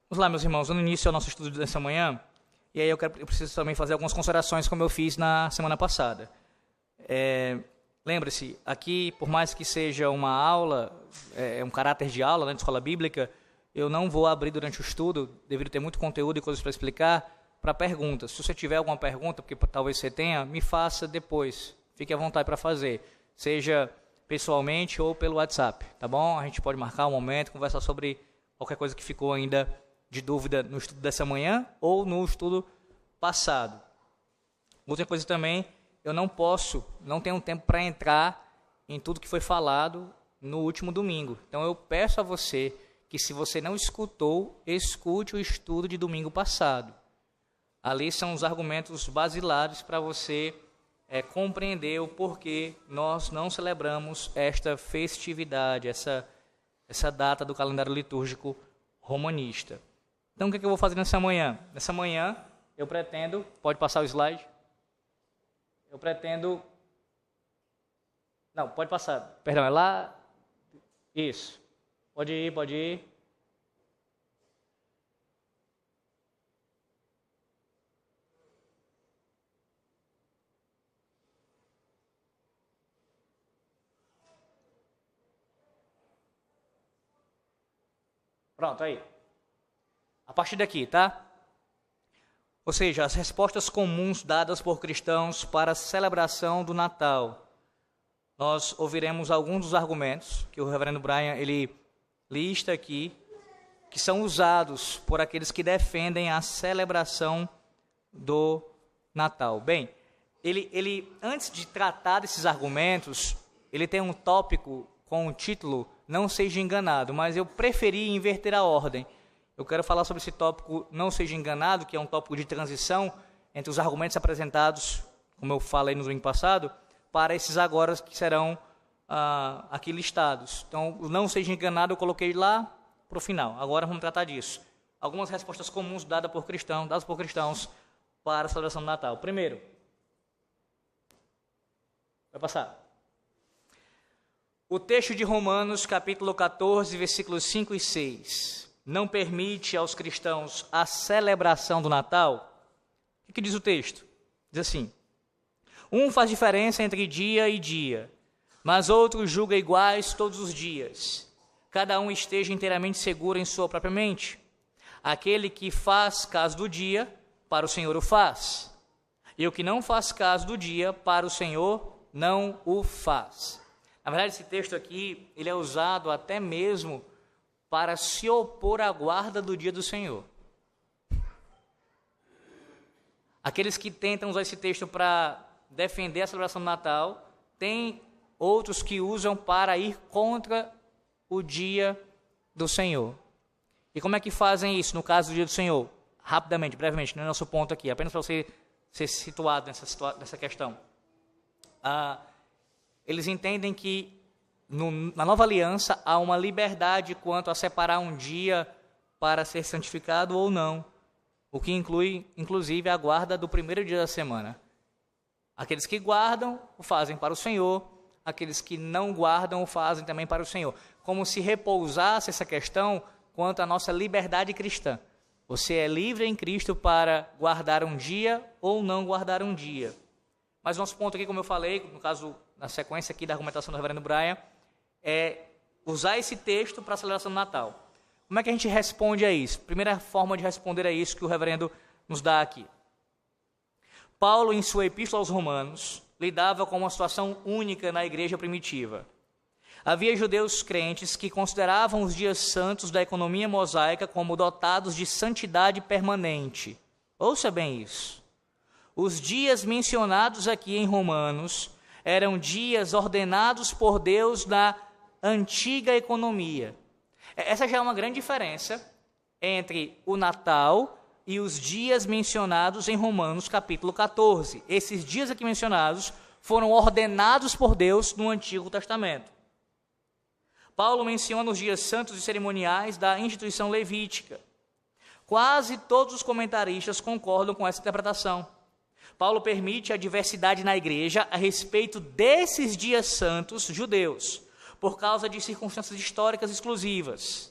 Vamos lá, meus irmãos, dando início ao nosso estudo dessa manhã, e aí eu preciso também fazer algumas considerações como eu fiz na semana passada. Lembre-se, aqui, por mais que seja uma aula, um caráter de aula, de escola bíblica, eu não vou abrir durante o estudo, devido ter muito conteúdo e coisas para explicar, para perguntas. Se você tiver alguma pergunta, porque talvez você tenha, me faça depois. Fique à vontade para fazer, seja pessoalmente ou pelo WhatsApp, tá bom? A gente pode marcar um momento, conversar sobre qualquer coisa que ficou ainda de dúvida no estudo dessa manhã ou no estudo passado. Outra coisa também, eu não tenho tempo para entrar em tudo que foi falado no último domingo. Então eu peço a você que, se você não escutou, escute o estudo de domingo passado. Ali são os argumentos basilares para você compreender o porquê nós não celebramos esta festividade, essa data do calendário litúrgico romanista. Então, o que eu vou fazer nessa manhã? Nessa manhã, eu pretendo... Pode passar o slide? Eu pretendo... Não, pode passar. Perdão, é lá... Isso. Pode ir. Pronto, aí. A partir daqui, tá? Ou seja, as respostas comuns dadas por cristãos para a celebração do Natal. Nós ouviremos alguns dos argumentos que o reverendo Brian ele lista aqui, que são usados por aqueles que defendem a celebração do Natal. Bem, ele antes de tratar desses argumentos, ele tem um tópico com o título Não Seja Enganado, mas eu preferi inverter a ordem. Eu quero falar sobre esse tópico Não Seja Enganado, que é um tópico de transição entre os argumentos apresentados, como eu falei no domingo passado, para esses agora que serão aqui listados. Então, o Não Seja Enganado eu coloquei lá para o final. Agora vamos tratar disso. Algumas respostas comuns dadas por cristãos para a celebração do Natal. Primeiro, vai passar. O texto de Romanos, capítulo 14, versículos 5 e 6, não permite aos cristãos a celebração do Natal? O que diz o texto? Diz assim: um faz diferença entre dia e dia, mas outro julga iguais todos os dias. Cada um esteja inteiramente seguro em sua própria mente. Aquele que faz caso do dia, para o Senhor o faz. E o que não faz caso do dia, para o Senhor não o faz. Na verdade, esse texto aqui, ele é usado até mesmo para se opor à guarda do dia do Senhor. Aqueles que tentam usar esse texto para defender a celebração do Natal, tem outros que usam para ir contra o dia do Senhor. E como é que fazem isso no caso do dia do Senhor? Rapidamente, brevemente, não é nosso ponto aqui, apenas para você ser situado nessa questão. Eles entendem que na nova aliança há uma liberdade quanto a separar um dia para ser santificado ou não, o que inclui, inclusive, a guarda do primeiro dia da semana. Aqueles que guardam o fazem para o Senhor, aqueles que não guardam o fazem também para o Senhor. Como se repousasse essa questão quanto à nossa liberdade cristã. Você é livre em Cristo para guardar um dia ou não guardar um dia. Mas nosso ponto aqui, como eu falei, no caso, na sequência aqui da argumentação do reverendo Brian, é usar esse texto para a celebração do Natal. Como é que a gente responde a isso? Primeira forma de responder a isso que o reverendo nos dá aqui. Paulo, em sua epístola aos Romanos, lidava com uma situação única na igreja primitiva. Havia judeus crentes que consideravam os dias santos da economia mosaica como dotados de santidade permanente. Ouça bem isso. Os dias mencionados aqui em Romanos eram dias ordenados por Deus na antiga economia. Essa já é uma grande diferença entre o Natal e os dias mencionados em Romanos capítulo 14. Esses dias aqui mencionados foram ordenados por Deus no Antigo Testamento. Paulo menciona os dias santos e cerimoniais da instituição levítica. Quase todos os comentaristas concordam com essa interpretação. Paulo permite a diversidade na igreja a respeito desses dias santos judeus, por causa de circunstâncias históricas exclusivas.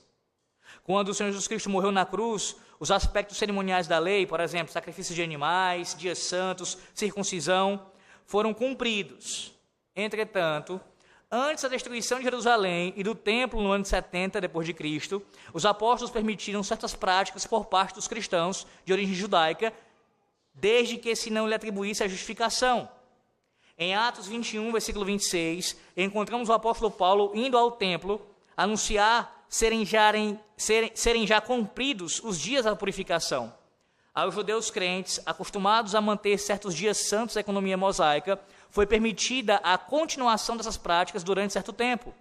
Quando o Senhor Jesus Cristo morreu na cruz, os aspectos cerimoniais da lei, por exemplo, sacrifício de animais, dias santos, circuncisão, foram cumpridos. Entretanto, antes da destruição de Jerusalém e do templo no ano 70 depois de Cristo, os apóstolos permitiram certas práticas por parte dos cristãos de origem judaica, desde que se não lhe atribuísse a justificação. Em Atos 21, versículo 26, encontramos o apóstolo Paulo indo ao templo anunciar serem já cumpridos os dias da purificação. Aos judeus crentes, acostumados a manter certos dias santos da economia mosaica, foi permitida a continuação dessas práticas durante certo tempo.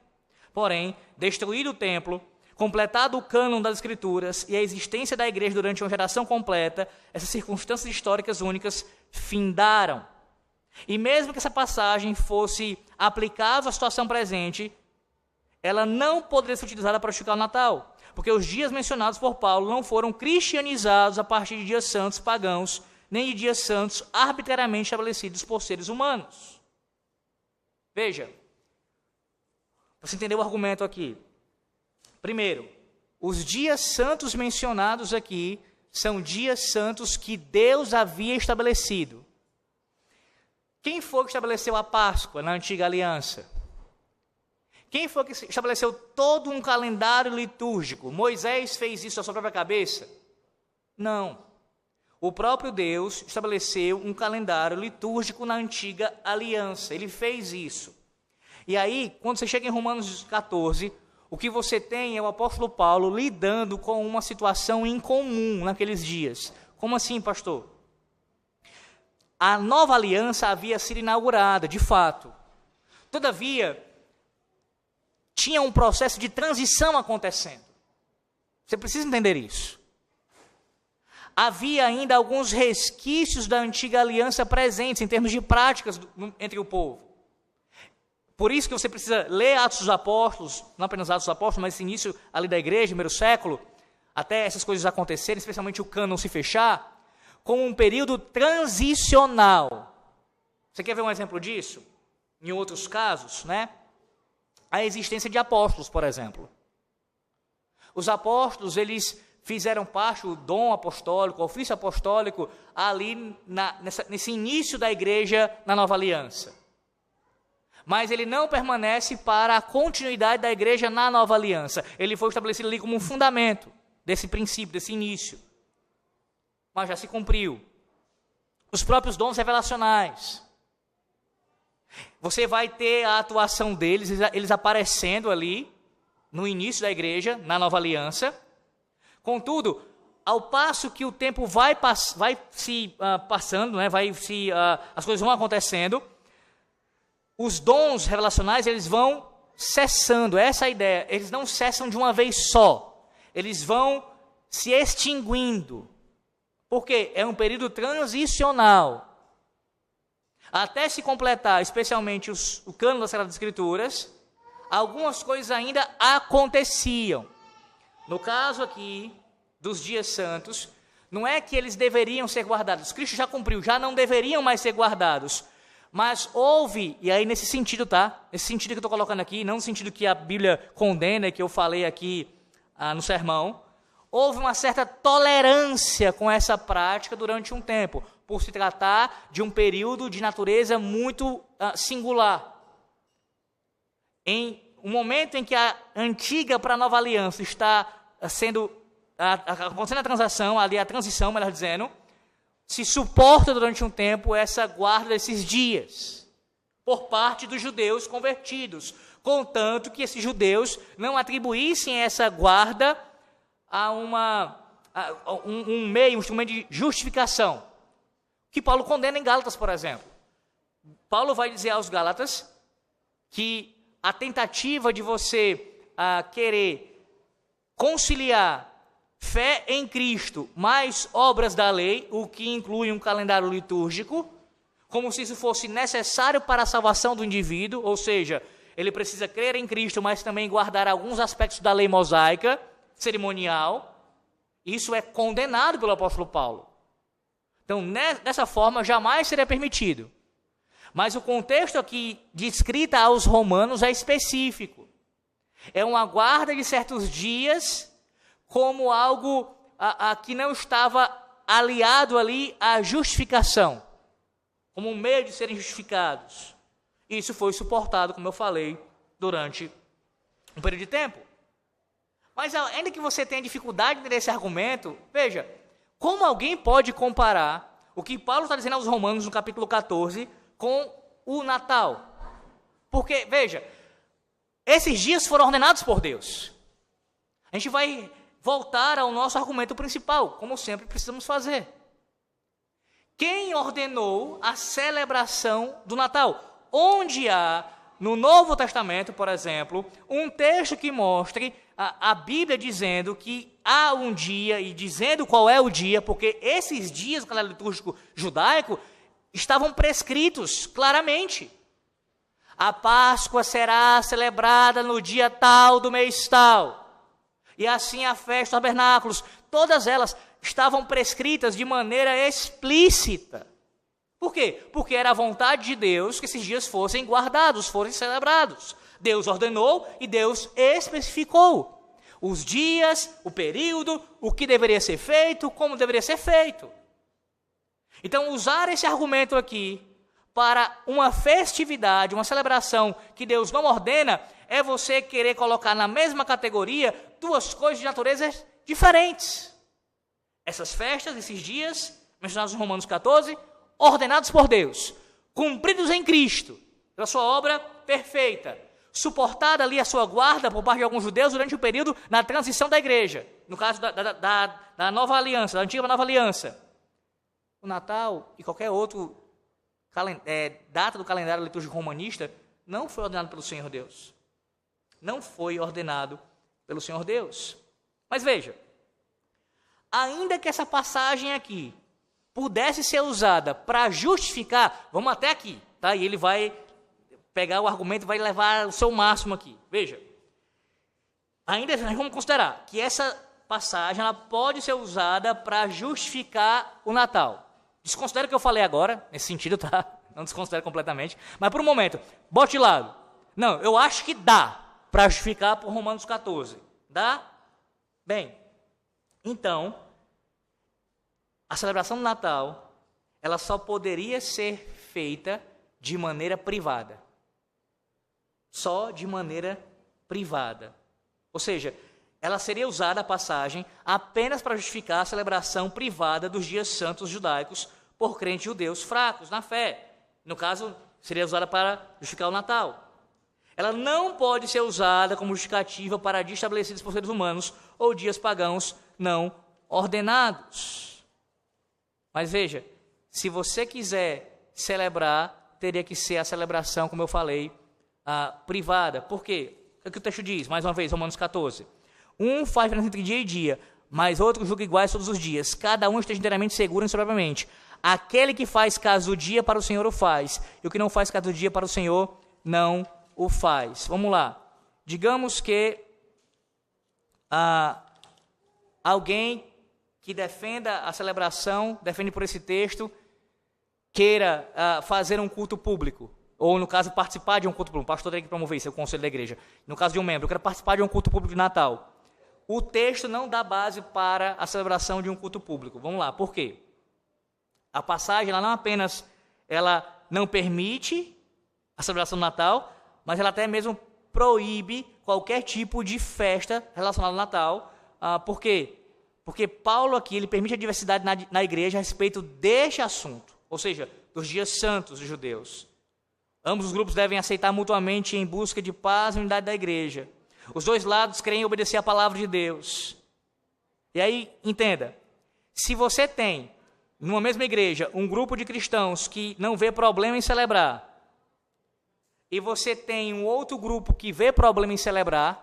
Porém, destruído o templo, completado o cânon das Escrituras e a existência da igreja durante uma geração completa, essas circunstâncias históricas únicas findaram. E mesmo que essa passagem fosse aplicável à situação presente, ela não poderia ser utilizada para justificar o Natal, porque os dias mencionados por Paulo não foram cristianizados a partir de dias santos pagãos, nem de dias santos arbitrariamente estabelecidos por seres humanos. Veja, para você entender o argumento aqui. Primeiro, os dias santos mencionados aqui são dias santos que Deus havia estabelecido. Quem foi que estabeleceu a Páscoa na antiga aliança? Quem foi que estabeleceu todo um calendário litúrgico? Moisés fez isso à sua própria cabeça? Não. O próprio Deus estabeleceu um calendário litúrgico na antiga aliança. Ele fez isso. E aí, quando você chega em Romanos 14, o que você tem é o apóstolo Paulo lidando com uma situação incomum naqueles dias. Como assim, pastor? A nova aliança havia sido inaugurada, de fato. Todavia, tinha um processo de transição acontecendo. Você precisa entender isso. Havia ainda alguns resquícios da antiga aliança presentes em termos de práticas entre o povo. Por isso que você precisa ler Atos dos Apóstolos, não apenas Atos dos Apóstolos, mas esse início ali da igreja, primeiro século, até essas coisas acontecerem, especialmente o cânon se fechar, como um período transicional. Você quer ver um exemplo disso? Em outros casos, né? A existência de apóstolos, por exemplo. Os apóstolos, eles fizeram parte, o dom apostólico, o ofício apostólico, ali nesse início da igreja na nova aliança. Mas ele não permanece para a continuidade da igreja na nova aliança. Ele foi estabelecido ali como um fundamento desse princípio, desse início. Mas já se cumpriu. Os próprios dons revelacionais. Você vai ter a atuação deles, eles aparecendo ali, no início da igreja, na nova aliança. Contudo, ao passo que o tempo vai se passando, né, as coisas vão acontecendo, os dons revelacionais, eles vão cessando. Essa é a ideia. Eles não cessam de uma vez só. Eles vão se extinguindo. Por quê? É um período transicional. Até se completar, especialmente o cânon das Sagradas Escrituras, algumas coisas ainda aconteciam. No caso aqui, dos dias santos, não é que eles deveriam ser guardados. Cristo já cumpriu, já não deveriam mais ser guardados. Mas houve, e aí nesse sentido, tá? Nesse sentido que eu estou colocando aqui, não no sentido que a Bíblia condena, que eu falei aqui no sermão, houve uma certa tolerância com essa prática durante um tempo, por se tratar de um período de natureza muito singular. Em um momento em que a antiga para a nova aliança está acontecendo a transição, melhor dizendo, se suporta durante um tempo essa guarda desses dias, por parte dos judeus convertidos, contanto que esses judeus não atribuíssem essa guarda a um instrumento de justificação, que Paulo condena em Gálatas, por exemplo. Paulo vai dizer aos Gálatas que a tentativa de você querer conciliar fé em Cristo mais obras da lei, o que inclui um calendário litúrgico, como se isso fosse necessário para a salvação do indivíduo, ou seja, ele precisa crer em Cristo, mas também guardar alguns aspectos da lei mosaica, cerimonial. Isso é condenado pelo apóstolo Paulo. Então, dessa forma, jamais seria permitido. Mas o contexto aqui de escrita aos romanos é específico. É uma guarda de certos dias como algo que não estava aliado ali à justificação, como um meio de serem justificados. Isso foi suportado, como eu falei, durante um período de tempo. Mas ainda que você tenha dificuldade nesse argumento, veja, como alguém pode comparar o que Paulo está dizendo aos Romanos no capítulo 14 com o Natal? Porque, veja, esses dias foram ordenados por Deus. A gente vai voltar ao nosso argumento principal, como sempre precisamos fazer. Quem ordenou a celebração do Natal? Onde há, no Novo Testamento, por exemplo, um texto que mostre a Bíblia dizendo que há um dia e dizendo qual é o dia, porque esses dias do calendário litúrgico judaico estavam prescritos claramente. A Páscoa será celebrada no dia tal do mês tal. E assim a festa dos tabernáculos, todas elas estavam prescritas de maneira explícita. Por quê? Porque era a vontade de Deus que esses dias fossem guardados, fossem celebrados. Deus ordenou e Deus especificou os dias, o período, o que deveria ser feito, como deveria ser feito. Então, usar esse argumento aqui para uma festividade, uma celebração que Deus não ordena, é você querer colocar na mesma categoria duas coisas de naturezas diferentes. Essas festas, esses dias, mencionados em Romanos 14, ordenados por Deus, cumpridos em Cristo, pela sua obra perfeita, suportada ali a sua guarda por parte de alguns judeus durante o período na transição da igreja, no caso da nova aliança, da antiga nova aliança. O Natal e qualquer outro data do calendário litúrgico romanista não foi ordenado pelo Senhor Deus. Não foi ordenado pelo Senhor Deus. Mas veja, ainda que essa passagem aqui pudesse ser usada para justificar, vamos até aqui, tá? E ele vai pegar o argumento e vai levar o seu máximo aqui. Veja, ainda assim, vamos considerar que essa passagem ela pode ser usada para justificar o Natal. Desconsidera o que eu falei agora, nesse sentido, tá? Não desconsidera completamente. Mas por um momento, bote de lado. Não, eu acho que dá para justificar por Romanos 14. Dá? Bem, então, a celebração do Natal, ela só poderia ser feita de maneira privada. Só de maneira privada. Ou seja, ela seria usada, a passagem, apenas para justificar a celebração privada dos dias santos judaicos por crentes judeus fracos na fé. No caso, seria usada para justificar o Natal. Ela não pode ser usada como justificativa para dias estabelecidos por seres humanos ou dias pagãos não ordenados. Mas veja, se você quiser celebrar, teria que ser a celebração, como eu falei, privada. Por quê? O que o texto diz? Mais uma vez, Romanos 14. Um faz diferença entre dia e dia, mas outro julga iguais todos os dias. Cada um esteja inteiramente seguro em sua própria mente. Aquele que faz caso do dia para o Senhor o faz, e o que não faz caso do dia para o Senhor não o faz. Vamos lá. Digamos que alguém que defenda a celebração, defende por esse texto, queira fazer um culto público, ou no caso participar de um culto público, o pastor tem que promover isso, é o conselho da igreja. No caso de um membro, eu quero participar de um culto público de Natal. O texto não dá base para a celebração de um culto público. Vamos lá, por quê? A passagem, ela não apenas não permite a celebração do Natal, mas ela até mesmo proíbe qualquer tipo de festa relacionada ao Natal. Por quê? Porque Paulo aqui, ele permite a diversidade na igreja a respeito deste assunto, ou seja, dos dias santos dos judeus. Ambos os grupos devem aceitar mutuamente em busca de paz e unidade da igreja. Os dois lados creem obedecer a palavra de Deus. E aí, entenda, se você tem, numa mesma igreja, um grupo de cristãos que não vê problema em celebrar, e você tem um outro grupo que vê problema em celebrar,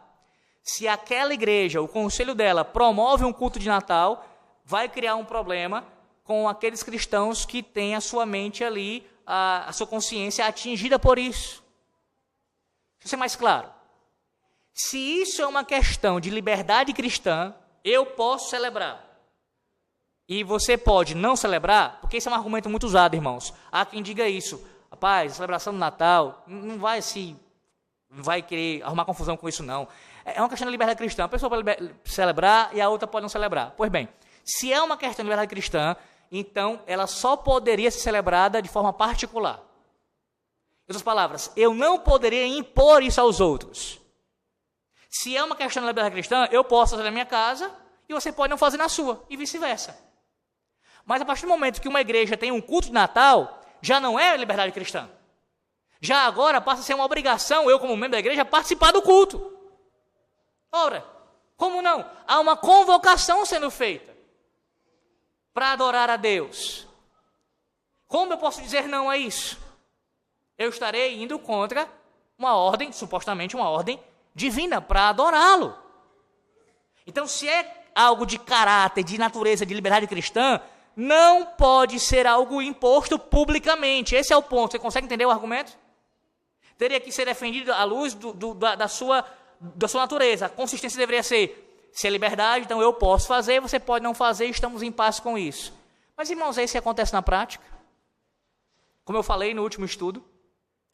se aquela igreja, o conselho dela, promove um culto de Natal, vai criar um problema com aqueles cristãos que têm a sua mente ali, a sua consciência atingida por isso. Deixa eu ser mais claro. Se isso é uma questão de liberdade cristã, eu posso celebrar. E você pode não celebrar, porque esse é um argumento muito usado, irmãos. Há quem diga isso. Rapaz, a celebração do Natal não vai querer arrumar confusão com isso, não. É uma questão da liberdade cristã. A pessoa pode celebrar e a outra pode não celebrar. Pois bem, se é uma questão de liberdade cristã, então ela só poderia ser celebrada de forma particular. Em outras palavras, eu não poderia impor isso aos outros. Se é uma questão da liberdade cristã, eu posso fazer na minha casa e você pode não fazer na sua, e vice-versa. Mas a partir do momento que uma igreja tem um culto de Natal, já não é liberdade cristã. Já agora passa a ser uma obrigação, eu como membro da igreja, participar do culto. Ora, como não? Há uma convocação sendo feita para adorar a Deus. Como eu posso dizer não a isso? Eu estarei indo contra uma ordem, supostamente uma ordem divina, para adorá-lo. Então, se é algo de caráter, de natureza, de liberdade cristã, não pode ser algo imposto publicamente. Esse é o ponto. Você consegue entender o argumento? Teria que ser defendido à luz da sua natureza. A consistência deveria ser, se é liberdade, então eu posso fazer, você pode não fazer, estamos em paz com isso. Mas, irmãos, é isso que acontece na prática. Como eu falei no último estudo,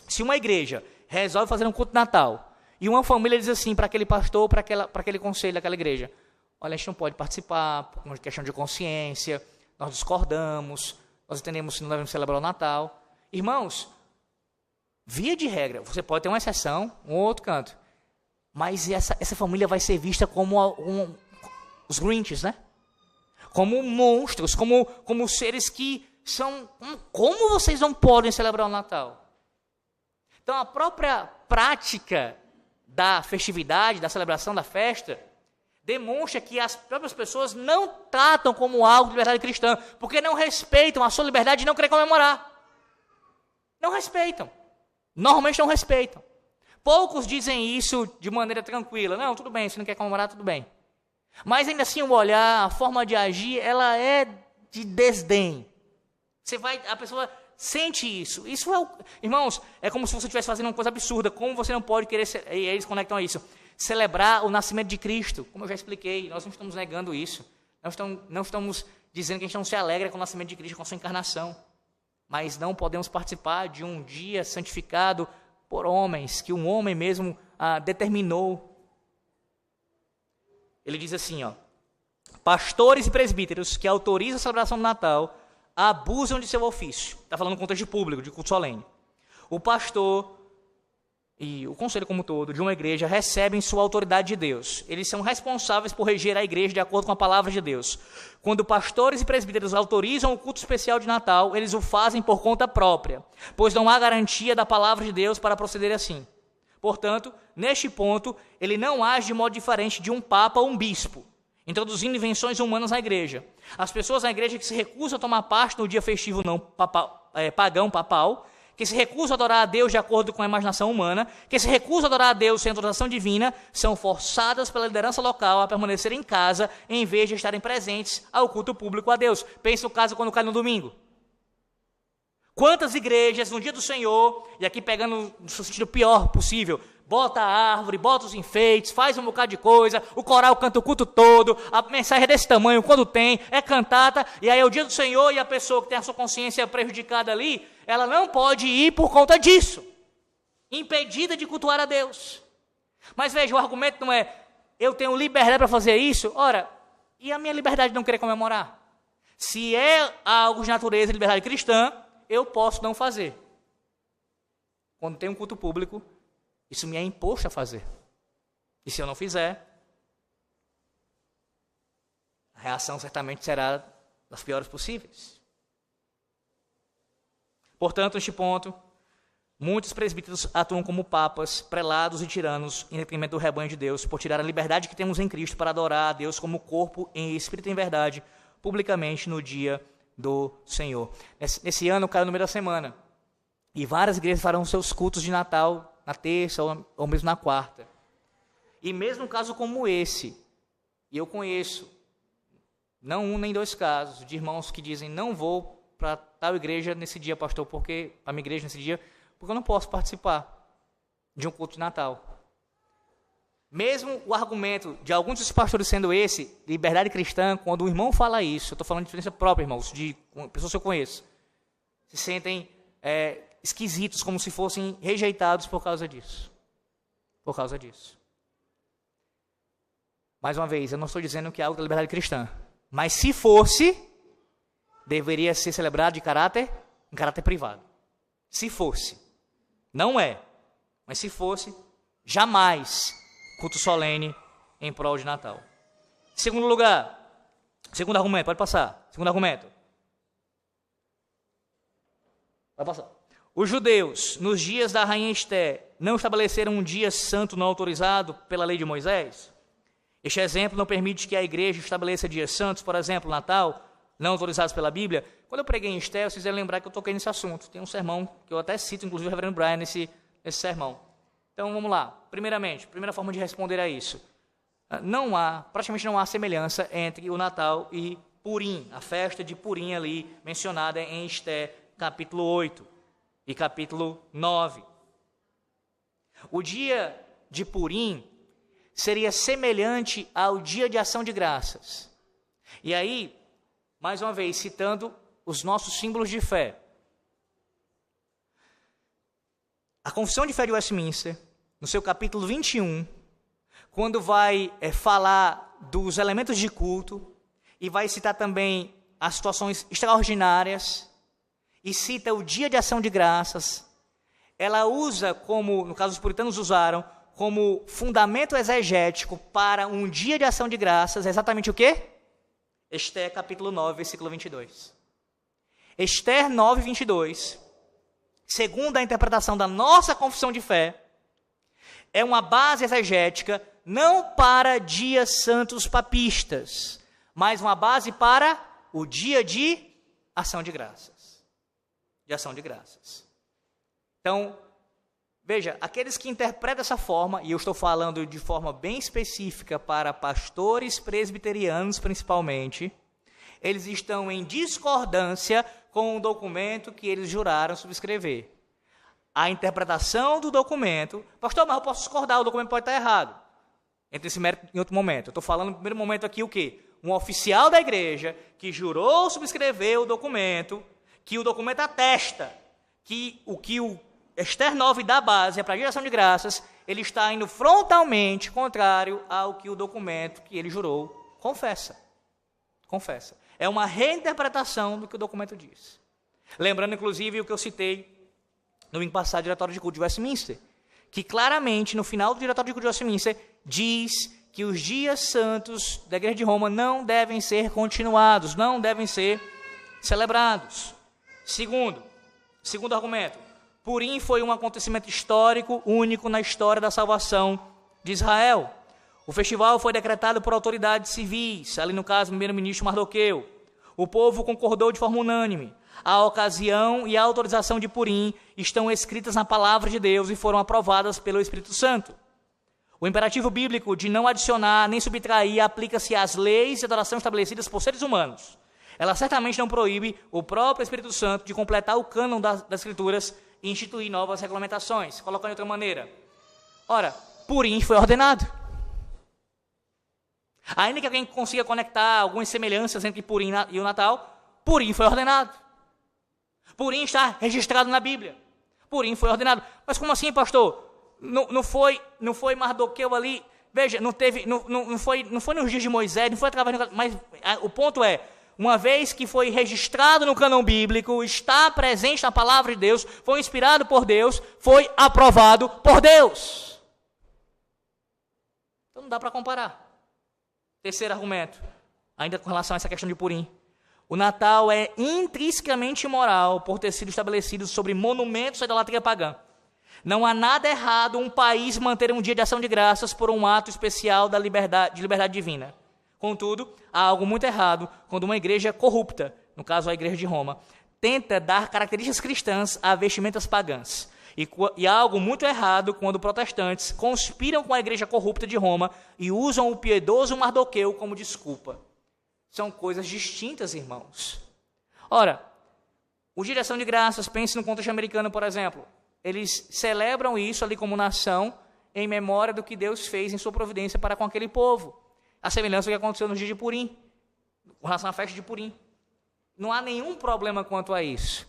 se uma igreja resolve fazer um culto de Natal e uma família diz assim para aquele pastor, para aquele conselho daquela igreja: olha, a gente não pode participar por uma questão de consciência, nós discordamos, nós entendemos que não devemos celebrar o Natal. Irmãos, via de regra, você pode ter uma exceção, um outro canto, mas essa família vai ser vista como os Grinches, né? Como monstros, como seres que são... Como vocês não podem celebrar o Natal? Então, a própria prática da festividade, da celebração da festa, demonstra que as próprias pessoas não tratam como algo de liberdade cristã, porque não respeitam a sua liberdade de não querer comemorar. Não respeitam. Normalmente não respeitam. Poucos dizem isso de maneira tranquila. Não, tudo bem, se não quer comemorar, tudo bem. Mas ainda assim o olhar, a forma de agir, ela é de desdém. A pessoa sente isso. Isso é irmãos, é como se você estivesse fazendo uma coisa absurda. Como você não pode querer, e eles conectam a isso, celebrar o nascimento de Cristo. Como eu já expliquei, nós não estamos negando isso. Não estamos dizendo que a gente não se alegra com o nascimento de Cristo, com a sua encarnação. Mas não podemos participar de um dia santificado por homens, que um homem mesmo determinou. Ele diz assim, pastores e presbíteros que autorizam a celebração do Natal abusam de seu ofício. Está falando no contexto público, de culto solene. O pastor e o conselho como todo de uma igreja recebem sua autoridade de Deus. Eles são responsáveis por reger a igreja de acordo com a palavra de Deus. Quando pastores e presbíteros autorizam o culto especial de Natal, eles o fazem por conta própria, pois não há garantia da palavra de Deus para proceder assim. Portanto, neste ponto, ele não age de modo diferente de um papa ou um bispo, introduzindo invenções humanas na igreja. As pessoas na igreja que se recusam a tomar parte no dia festivo pagão papal, que se recusam a adorar a Deus de acordo com a imaginação humana, que se recusam a adorar a Deus sem autorização divina, são forçadas pela liderança local a permanecer em casa, em vez de estarem presentes ao culto público a Deus. Pense no caso quando cai no domingo. Quantas igrejas no dia do Senhor, e aqui pegando no sentido pior possível, bota a árvore, bota os enfeites, faz um bocado de coisa, o coral canta o culto todo, a mensagem é desse tamanho, quando tem, é cantata, e aí é o dia do Senhor e a pessoa que tem a sua consciência prejudicada ali, ela não pode ir por conta disso, impedida de cultuar a Deus. Mas veja, o argumento não é, eu tenho liberdade para fazer isso, ora, e a minha liberdade de não querer comemorar? Se é algo de natureza de liberdade cristã, eu posso não fazer. Quando tem um culto público, isso me é imposto a fazer. E se eu não fizer, a reação certamente será das piores possíveis. Portanto, neste ponto, muitos presbíteros atuam como papas, prelados e tiranos em detrimento do rebanho de Deus, por tirar a liberdade que temos em Cristo para adorar a Deus como corpo, em espírito e em verdade, publicamente no dia do Senhor. Nesse ano caiu no meio da semana, e várias igrejas farão seus cultos de Natal na terça ou mesmo na quarta. E mesmo um caso como esse, e eu conheço, não um nem dois casos, de irmãos que dizem, não vou para tal igreja nesse dia, pastor, porque a minha igreja nesse dia, porque eu não posso participar de um culto de Natal. Mesmo o argumento de alguns dos pastores sendo esse, liberdade cristã, quando o irmão fala isso, eu estou falando de experiência própria, irmãos, de pessoas que eu conheço, se sentem esquisitos, como se fossem rejeitados por causa disso. Por causa disso. Mais uma vez, eu não estou dizendo que é algo da liberdade cristã. Mas se fosse, deveria ser celebrado em caráter privado. Se fosse. Não é. Mas se fosse, jamais culto solene em prol de Natal. Segundo lugar, segundo argumento, pode passar. Segundo argumento. Vai passar. Os judeus, nos dias da rainha Esté, não estabeleceram um dia santo não autorizado pela lei de Moisés? Este exemplo não permite que a igreja estabeleça dias santos, por exemplo, Natal, não autorizados pela Bíblia. Quando eu preguei em Esté, vocês devem lembrar que eu toquei nesse assunto. Tem um sermão que eu até cito, inclusive o reverendo Brian, nesse sermão. Então, vamos lá. Primeiramente, primeira forma de responder a isso. Praticamente não há semelhança entre o Natal e Purim, a festa de Purim ali, mencionada em Esté, capítulo 8 e capítulo 9. O dia de Purim seria semelhante ao dia de ação de graças. E aí, mais uma vez, citando os nossos símbolos de fé. A Confissão de Fé de Westminster, no seu capítulo 21, quando vai falar dos elementos de culto, e vai citar também as situações extraordinárias, e cita o dia de ação de graças, ela usa como, no caso os puritanos usaram, como fundamento exegético para um dia de ação de graças, exatamente o quê? Esther capítulo 9, versículo 22. Esther 9, 22, segundo a interpretação da nossa confissão de fé, é uma base exegética não para dias santos papistas, mas uma base para o dia de ação de graças. De ação de graças. Então, veja, aqueles que interpretam dessa forma, e eu estou falando de forma bem específica para pastores presbiterianos principalmente, eles estão em discordância com o documento que eles juraram subscrever. A interpretação do documento, pastor, mas eu posso discordar, o documento pode estar errado. Entre esse mérito em outro momento. Eu estou falando no primeiro momento aqui o quê? Um oficial da igreja que jurou subscrever o documento, que o documento atesta que o Esther 9 da base, para a geração de graças, ele está indo frontalmente contrário ao que o documento que ele jurou confessa. Confessa. É uma reinterpretação do que o documento diz. Lembrando, inclusive, o que eu citei no domingo passado, Diretório de Culto de Westminster, que claramente, no final do Diretório de Culto de Westminster, diz que os dias santos da Igreja de Roma não devem ser continuados, não devem ser celebrados. Segundo argumento, Purim foi um acontecimento histórico único na história da salvação de Israel. O festival foi decretado por autoridades civis, ali no caso, o primeiro-ministro Mardoqueu. O povo concordou de forma unânime. A ocasião e a autorização de Purim estão escritas na palavra de Deus e foram aprovadas pelo Espírito Santo. O imperativo bíblico de não adicionar nem subtrair aplica-se às leis de adoração estabelecidas por seres humanos. Ela certamente não proíbe o próprio Espírito Santo de completar o cânon das Escrituras e instituir novas regulamentações. Colocando de outra maneira. Ora, Purim foi ordenado. Ainda que alguém consiga conectar algumas semelhanças entre Purim e o Natal, Purim foi ordenado. Purim está registrado na Bíblia. Purim foi ordenado. Mas como assim, pastor? Não foi Mardoqueu ali? Veja, não foi nos dias de Moisés, não foi através do... Mas o ponto é, uma vez que foi registrado no cânon bíblico, está presente na palavra de Deus, foi inspirado por Deus, foi aprovado por Deus. Então não dá para comparar. Terceiro argumento, ainda com relação a essa questão de Purim. O Natal é intrinsecamente imoral por ter sido estabelecido sobre monumentos da idolatria pagã. Não há nada errado um país manter um dia de ação de graças por um ato especial de liberdade divina. Contudo, há algo muito errado quando uma igreja corrupta, no caso a igreja de Roma, tenta dar características cristãs a vestimentas pagãs. E há algo muito errado quando protestantes conspiram com a igreja corrupta de Roma e usam o piedoso Mardoqueu como desculpa. São coisas distintas, irmãos. Ora, o dia de ação de graças, pense no contexto americano, por exemplo. Eles celebram isso ali como nação em memória do que Deus fez em sua providência para com aquele povo. A semelhança do que aconteceu no dia de Purim, com relação à festa de Purim. Não há nenhum problema quanto a isso.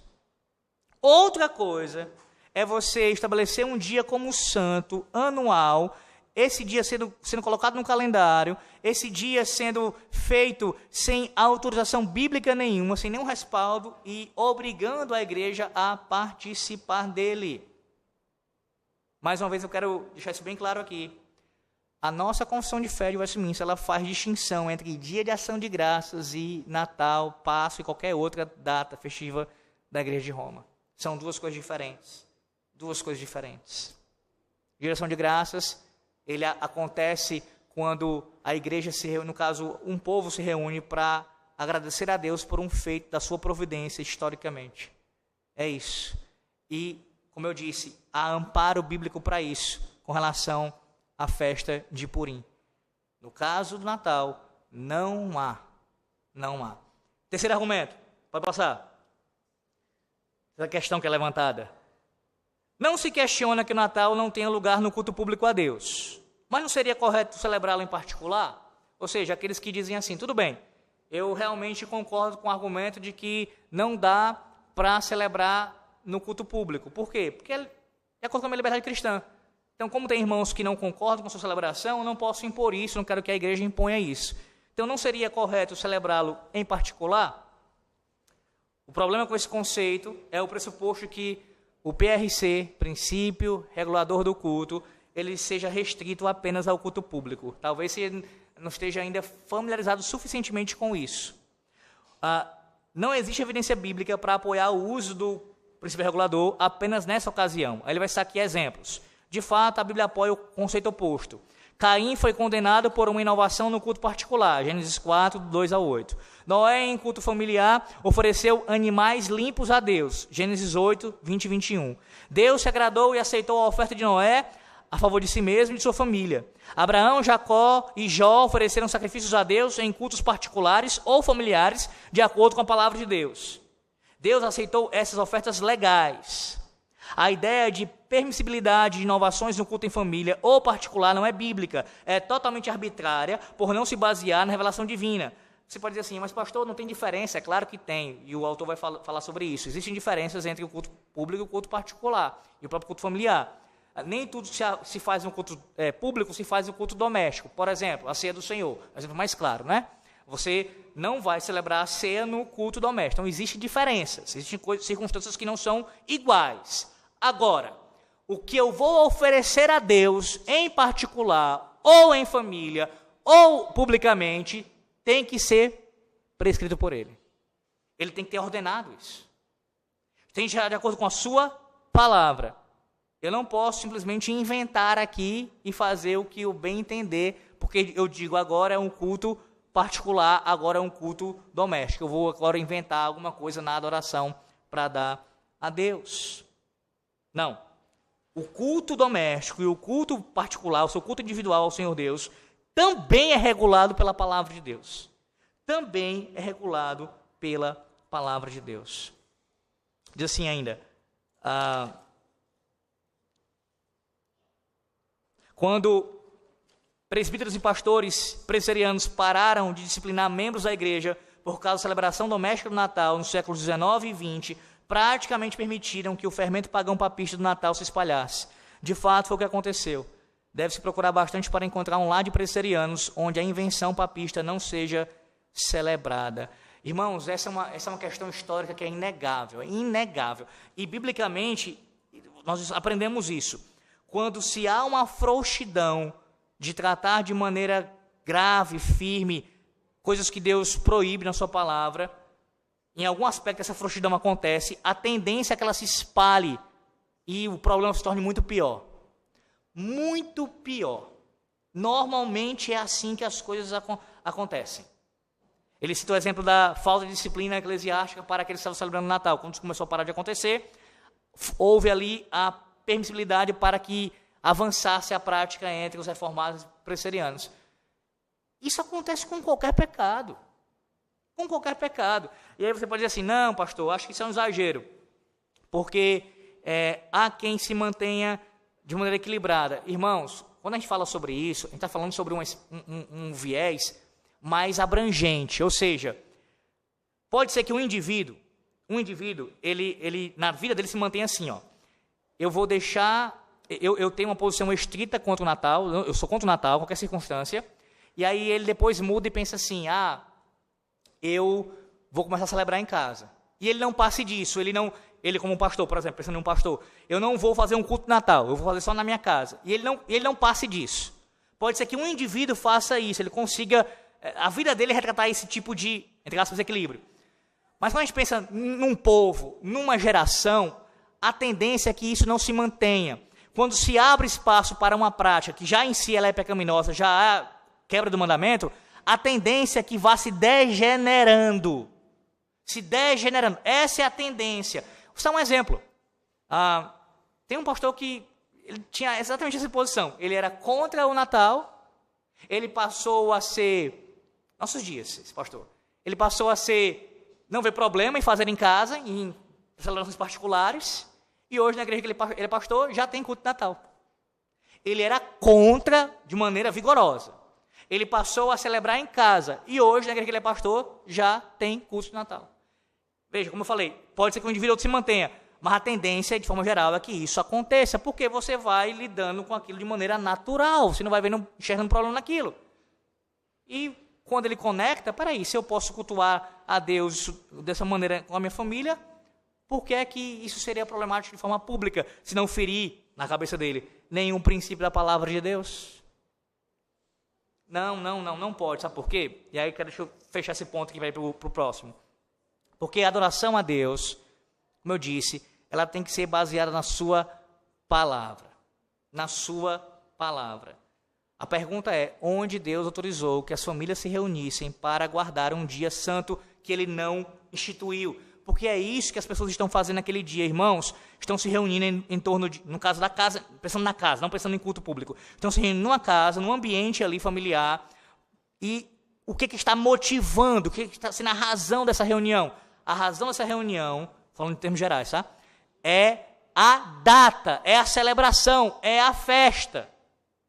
Outra coisa é você estabelecer um dia como santo, anual, esse dia sendo colocado no calendário, esse dia sendo feito sem autorização bíblica nenhuma, sem nenhum respaldo e obrigando a igreja a participar dele. Mais uma vez eu quero deixar isso bem claro aqui. A nossa confissão de fé de Westminster, ela faz distinção entre dia de ação de graças e Natal, Páscoa e qualquer outra data festiva da Igreja de Roma. São duas coisas diferentes. Duas coisas diferentes. Dia de ação de graças, ele acontece quando a igreja se reúne, no caso, um povo se reúne para agradecer a Deus por um feito da sua providência historicamente. É isso. E, como eu disse, há amparo bíblico para isso, com relação à festa de Purim. No caso do Natal, não há. Não há. Terceiro argumento, pode passar. Essa questão que é levantada. Não se questiona que o Natal não tenha lugar no culto público a Deus. Mas não seria correto celebrá-lo em particular? Ou seja, aqueles que dizem assim, tudo bem, eu realmente concordo com o argumento de que não dá para celebrar no culto público. Por quê? Porque é de acordo com a minha liberdade cristã. Então, como tem irmãos que não concordam com a sua celebração, eu não posso impor isso, não quero que a igreja imponha isso. Então, não seria correto celebrá-lo em particular? O problema com esse conceito é o pressuposto que o PRC, princípio regulador do culto, ele seja restrito apenas ao culto público. Talvez você não esteja ainda familiarizado suficientemente com isso. Não existe evidência bíblica para apoiar o uso do princípio regulador apenas nessa ocasião. Aí ele vai citar aqui exemplos. De fato, a Bíblia apoia o conceito oposto. Caim foi condenado por uma inovação no culto particular, Gênesis 4, 2 a 8. Noé, em culto familiar, ofereceu animais limpos a Deus, Gênesis 8, 20 e 21. Deus se agradou e aceitou a oferta de Noé a favor de si mesmo e de sua família. Abraão, Jacó e Jó ofereceram sacrifícios a Deus em cultos particulares ou familiares, de acordo com a palavra de Deus. Deus aceitou essas ofertas legais. A ideia de permissibilidade de inovações no culto em família ou particular não é bíblica, é totalmente arbitrária por não se basear na revelação divina. Você pode dizer assim, mas pastor, não tem diferença? É claro que tem, e o autor vai falar sobre isso. Existem diferenças entre o culto público e o culto particular, e o próprio culto familiar. Nem tudo se faz no culto público, se faz no culto doméstico. Por exemplo, a ceia do Senhor, exemplo mais claro, né? Você não vai celebrar a ceia no culto doméstico. Então, existem diferenças, existem circunstâncias que não são iguais. Agora, o que eu vou oferecer a Deus, em particular, ou em família, ou publicamente, tem que ser prescrito por Ele. Ele tem que ter ordenado isso. Tem que estar de acordo com a sua palavra. Eu não posso simplesmente inventar aqui e fazer o que eu bem entender, porque eu digo agora é um culto particular, agora é um culto doméstico. Eu vou agora inventar alguma coisa na adoração para dar a Deus. Não. O culto doméstico e o culto particular, o seu culto individual ao Senhor Deus, também é regulado pela palavra de Deus. Também é regulado pela palavra de Deus. Diz assim ainda, quando presbíteros e pastores presbiterianos pararam de disciplinar membros da igreja por causa da celebração doméstica do Natal nos séculos 19 e 20, praticamente permitiram que o fermento pagão papista do Natal se espalhasse. De fato, foi o que aconteceu. Deve-se procurar bastante para encontrar um lar de presbiterianos onde a invenção papista não seja celebrada. Irmãos, essa é uma questão histórica que é inegável, inegável. E, biblicamente, nós aprendemos isso. Quando se há uma frouxidão de tratar de maneira grave, firme, coisas que Deus proíbe na sua palavra, em algum aspecto essa frouxidão acontece, a tendência é que ela se espalhe e o problema se torne muito pior. Muito pior. Normalmente é assim que as coisas acontecem. Ele cita o exemplo da falta de disciplina eclesiástica para aqueles que estavam celebrando o Natal. Quando isso começou a parar de acontecer, houve ali a permissibilidade para que avançasse a prática entre os reformados presbiterianos. Isso acontece com qualquer pecado. Com qualquer pecado. E aí você pode dizer assim, não, pastor, acho que isso é um exagero. Porque há quem se mantenha de maneira equilibrada. Irmãos, quando a gente fala sobre isso, a gente está falando sobre um viés mais abrangente. Ou seja, pode ser que um indivíduo, ele na vida dele se mantenha assim, ó. Eu vou deixar eu tenho uma posição estrita contra o Natal, eu sou contra o Natal, qualquer circunstância, e aí ele depois muda e pensa assim, eu vou começar a celebrar em casa. E ele não passe disso, ele como um pastor, por exemplo, pensando em um pastor, eu não vou fazer um culto de Natal, eu vou fazer só na minha casa. E ele não passe disso. Pode ser que um indivíduo faça isso, ele consiga, a vida dele retratar esse tipo de, entre aspas, equilíbrio. Mas quando a gente pensa num povo, numa geração, a tendência é que isso não se mantenha. Quando se abre espaço para uma prática que já em si ela é pecaminosa, já há quebra do mandamento, a tendência é que vá se degenerando. Se degenerando. Essa é a tendência. Vou dar um exemplo. Tem um pastor que ele tinha exatamente essa posição. Ele era contra o Natal. Ele passou a ser... Nossos dias, esse pastor. Ele passou a ser... Não vê problema em fazer em casa, em celebrações particulares. E hoje, na igreja que ele é pastor, já tem culto de Natal. Ele era contra de maneira vigorosa. Ele passou a celebrar em casa. E hoje, na igreja que ele é pastor, já tem culto de Natal. Veja, como eu falei, pode ser que o indivíduo se mantenha, mas a tendência, de forma geral, é que isso aconteça, porque você vai lidando com aquilo de maneira natural, você não vai enxergando problema naquilo. E quando ele conecta, peraí, se eu posso cultuar a Deus dessa maneira com a minha família, por que é que isso seria problemático de forma pública, se não ferir na cabeça dele nenhum princípio da palavra de Deus? Não pode, sabe por quê? E aí, deixa eu fechar esse ponto que vai para o próximo. Porque a adoração a Deus, como eu disse, ela tem que ser baseada na sua palavra. Na sua palavra. A pergunta é, onde Deus autorizou que as famílias se reunissem para guardar um dia santo que ele não instituiu? Porque é isso que as pessoas estão fazendo naquele dia, irmãos. Estão se reunindo em torno de, no caso da casa, pensando na casa, não pensando em culto público. Estão se reunindo numa casa, num ambiente ali familiar. E o que está motivando, o que está sendo a razão dessa reunião? A razão dessa reunião, falando em termos gerais, tá? É a data, é a celebração, é a festa.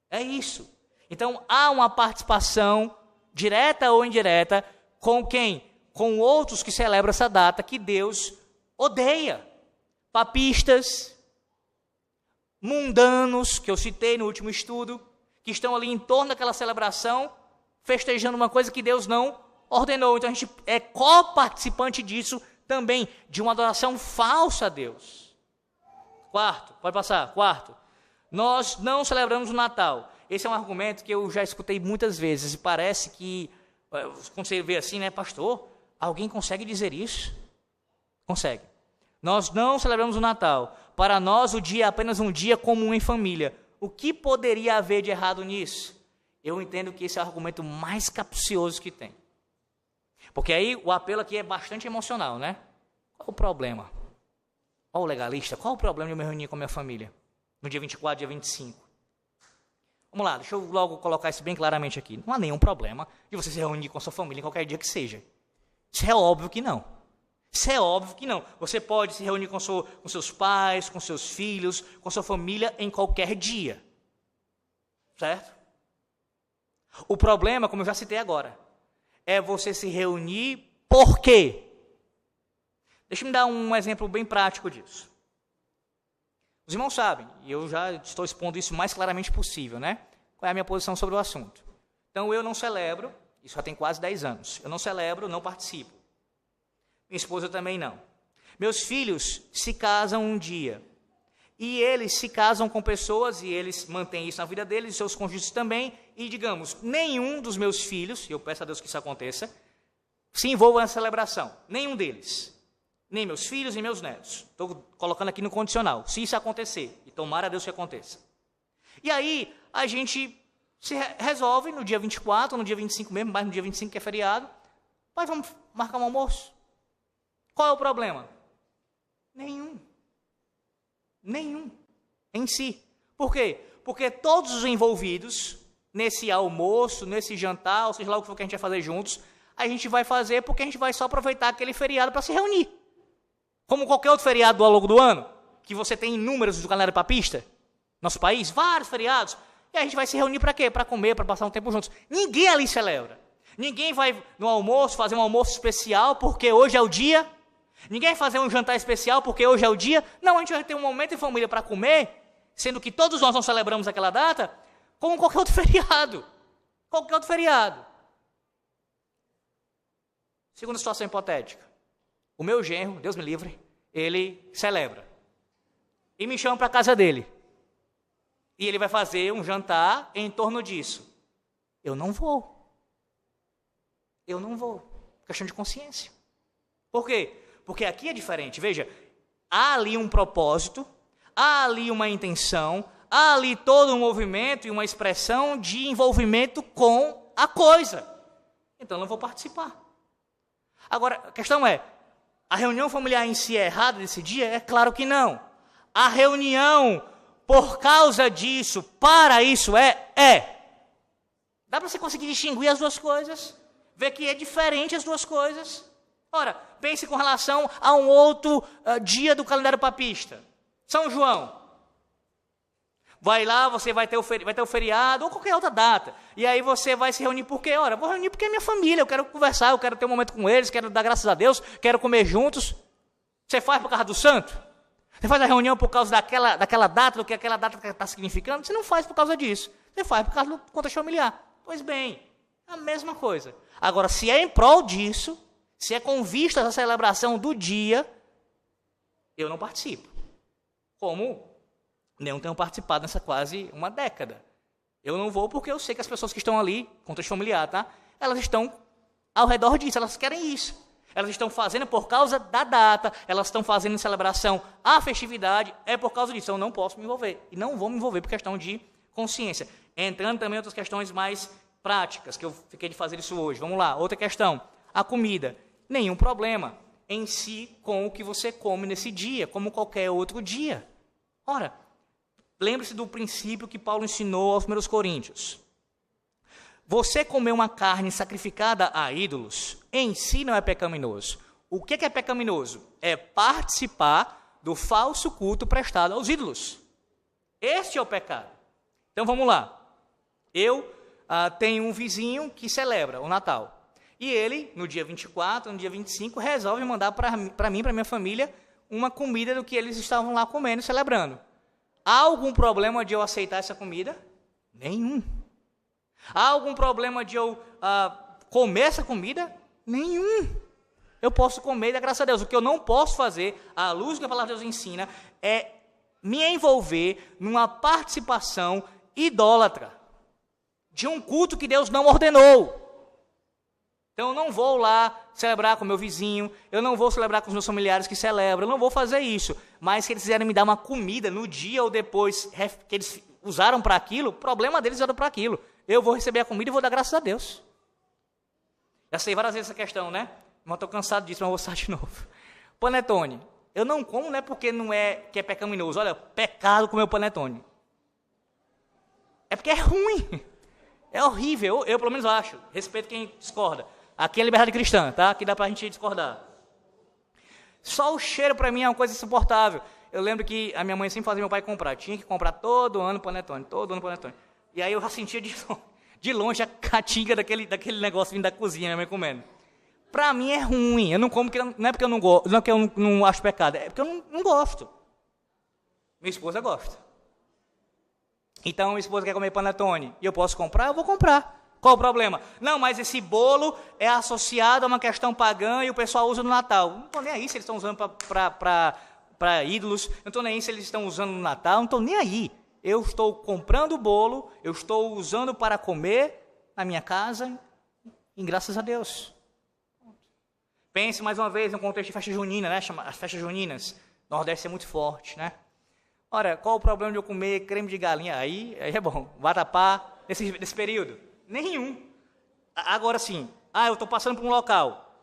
É isso. Então, há uma participação, direta ou indireta, com quem? Com outros que celebram essa data que Deus odeia. Papistas, mundanos, que eu citei no último estudo, que estão ali em torno daquela celebração, festejando uma coisa que Deus não ordenou. Então a gente é coparticipante disso também, de uma adoração falsa a Deus. Quarto, pode passar, quarto. Nós não celebramos o Natal. Esse é um argumento que eu já escutei muitas vezes e parece que, quando você vê assim, né, pastor, alguém consegue dizer isso? Consegue. Nós não celebramos o Natal. Para nós o dia é apenas um dia comum em família. O que poderia haver de errado nisso? Eu entendo que esse é o argumento mais capcioso que tem. Porque aí o apelo aqui é bastante emocional, né? Qual o problema? Ó, o legalista, qual o problema de eu me reunir com a minha família? No dia 24, dia 25. Vamos lá, deixa eu logo colocar isso bem claramente aqui. Não há nenhum problema de você se reunir com a sua família em qualquer dia que seja. Isso é óbvio que não. Isso é óbvio que não. Você pode se reunir com seus pais, com seus filhos, com sua família em qualquer dia. Certo? O problema, como eu já citei agora, é você se reunir por quê? Deixa eu me dar um exemplo bem prático disso. Os irmãos sabem, e eu já estou expondo isso o mais claramente possível, né? Qual é a minha posição sobre o assunto. Então, eu não celebro, isso já tem quase 10 anos, eu não celebro, não participo. Minha esposa também não. Meus filhos se casam um dia. E eles se casam com pessoas, e eles mantêm isso na vida deles, e seus cônjuges também, e digamos, nenhum dos meus filhos, e eu peço a Deus que isso aconteça, se envolva nessa celebração. Nenhum deles. Nem meus filhos, nem meus netos. Estou colocando aqui no condicional. Se isso acontecer, e tomara a Deus que aconteça. E aí, a gente se resolve no dia 24, no dia 25 mesmo, mas no dia 25 que é feriado, mas vamos marcar um almoço. Qual é o problema? Nenhum. Nenhum. Em si. Por quê? Porque todos os envolvidos nesse almoço, nesse jantar, ou seja lá o que for que a gente vai fazer juntos, a gente vai fazer porque a gente vai só aproveitar aquele feriado para se reunir. Como qualquer outro feriado ao longo do ano, que você tem inúmeros do calendário papista, nosso país, vários feriados, e a gente vai se reunir para quê? Para comer, para passar um tempo juntos. Ninguém ali celebra. Ninguém vai no almoço fazer um almoço especial porque hoje é o dia. Ninguém vai fazer um jantar especial porque hoje é o dia. Não, a gente vai ter um momento em família para comer, sendo que todos nós não celebramos aquela data, como qualquer outro feriado. Qualquer outro feriado. Segunda situação hipotética. O meu genro, Deus me livre, ele celebra. E me chama para a casa dele. E ele vai fazer um jantar em torno disso. Eu não vou. Eu não vou. Questão de consciência. Por quê? Porque aqui é diferente. Veja, há ali um propósito, há ali uma intenção, há ali todo um movimento e uma expressão de envolvimento com a coisa. Então eu não vou participar. Agora, a questão é, a reunião familiar em si é errada nesse dia? É claro que não. A reunião, por causa disso, para isso é. Dá para você conseguir distinguir as duas coisas? Ver que é diferente as duas coisas? Ora, pense com relação a um outro dia do calendário papista. São João. Vai lá, você vai ter o feriado ou qualquer outra data. E aí você vai se reunir por quê? Ora, vou reunir porque é minha família, eu quero conversar, eu quero ter um momento com eles, quero dar graças a Deus, quero comer juntos. Você faz por causa do santo? Você faz a reunião por causa daquela data, do que aquela data está significando? Você não faz por causa disso. Você faz por causa do contexto familiar. Pois bem, a mesma coisa. Agora, se é em prol disso, se é com vista à celebração do dia, eu não participo. Como não tenho participado nessa quase uma década. Eu não vou porque eu sei que as pessoas que estão ali, contexto familiar, tá? Elas estão ao redor disso, elas querem isso. Elas estão fazendo por causa da data, elas estão fazendo em celebração à festividade, é por causa disso. Eu não posso me envolver. E não vou me envolver por questão de consciência. Entrando também em outras questões mais práticas, que eu fiquei de fazer isso hoje. Vamos lá, outra questão. A comida. Nenhum problema em si com o que você come nesse dia, como qualquer outro dia. Ora, lembre-se do princípio que Paulo ensinou aos primeiros coríntios. Você comer uma carne sacrificada a ídolos, em si não é pecaminoso. O que é pecaminoso? É participar do falso culto prestado aos ídolos. Este é o pecado. Então vamos lá. Eu tenho um vizinho que celebra o Natal. E ele, no dia 24, no dia 25, resolve mandar para mim, para minha família, uma comida do que eles estavam lá comendo, celebrando. Há algum problema de eu aceitar essa comida? Nenhum. Há algum problema de eu comer essa comida? Nenhum. Eu posso comer, e graças a Deus. O que eu não posso fazer, à luz do que a palavra de Deus ensina, é me envolver numa participação idólatra de um culto que Deus não ordenou. Então eu não vou lá celebrar com meu vizinho, eu não vou celebrar com os meus familiares que celebram, eu não vou fazer isso. Mas se eles quiserem me dar uma comida no dia ou depois que eles usaram para aquilo, problema deles era para aquilo. Eu vou receber a comida e vou dar graças a Deus. Já sei várias vezes essa questão, né? Mas estou cansado disso, mas vou passar de novo. Panetone. Eu não como, não é porque não é que é pecaminoso. Olha, pecado comer o panetone. É porque é ruim. É horrível. Eu pelo menos acho. Respeito quem discorda. Aqui é liberdade cristã, tá? Aqui dá pra gente discordar. Só o cheiro pra mim é uma coisa insuportável. Eu lembro que a minha mãe sempre fazia meu pai comprar. Tinha que comprar todo ano panetone, todo ano panetone. E aí eu já sentia de longe a catinga daquele negócio vindo da cozinha, minha mãe comendo. Pra mim é ruim. Eu não como, não é porque eu não gosto, não é porque eu não acho pecado, é porque eu não gosto. Minha esposa gosta. Então, minha esposa quer comer panetone e eu posso comprar, eu vou comprar. Qual o problema? Não, mas esse bolo é associado a uma questão pagã e o pessoal usa no Natal. Não estou nem aí se eles estão usando para ídolos, não estou nem aí se eles estão usando no Natal, não estou nem aí. Eu estou comprando o bolo, eu estou usando para comer na minha casa, e graças a Deus. Pense mais uma vez no contexto de festa junina, né? As festas juninas. Nordeste é muito forte, né? Ora, qual o problema de eu comer creme de galinha? Aí é bom, vatapá nesse período. Nenhum. Agora sim, eu estou passando por um local.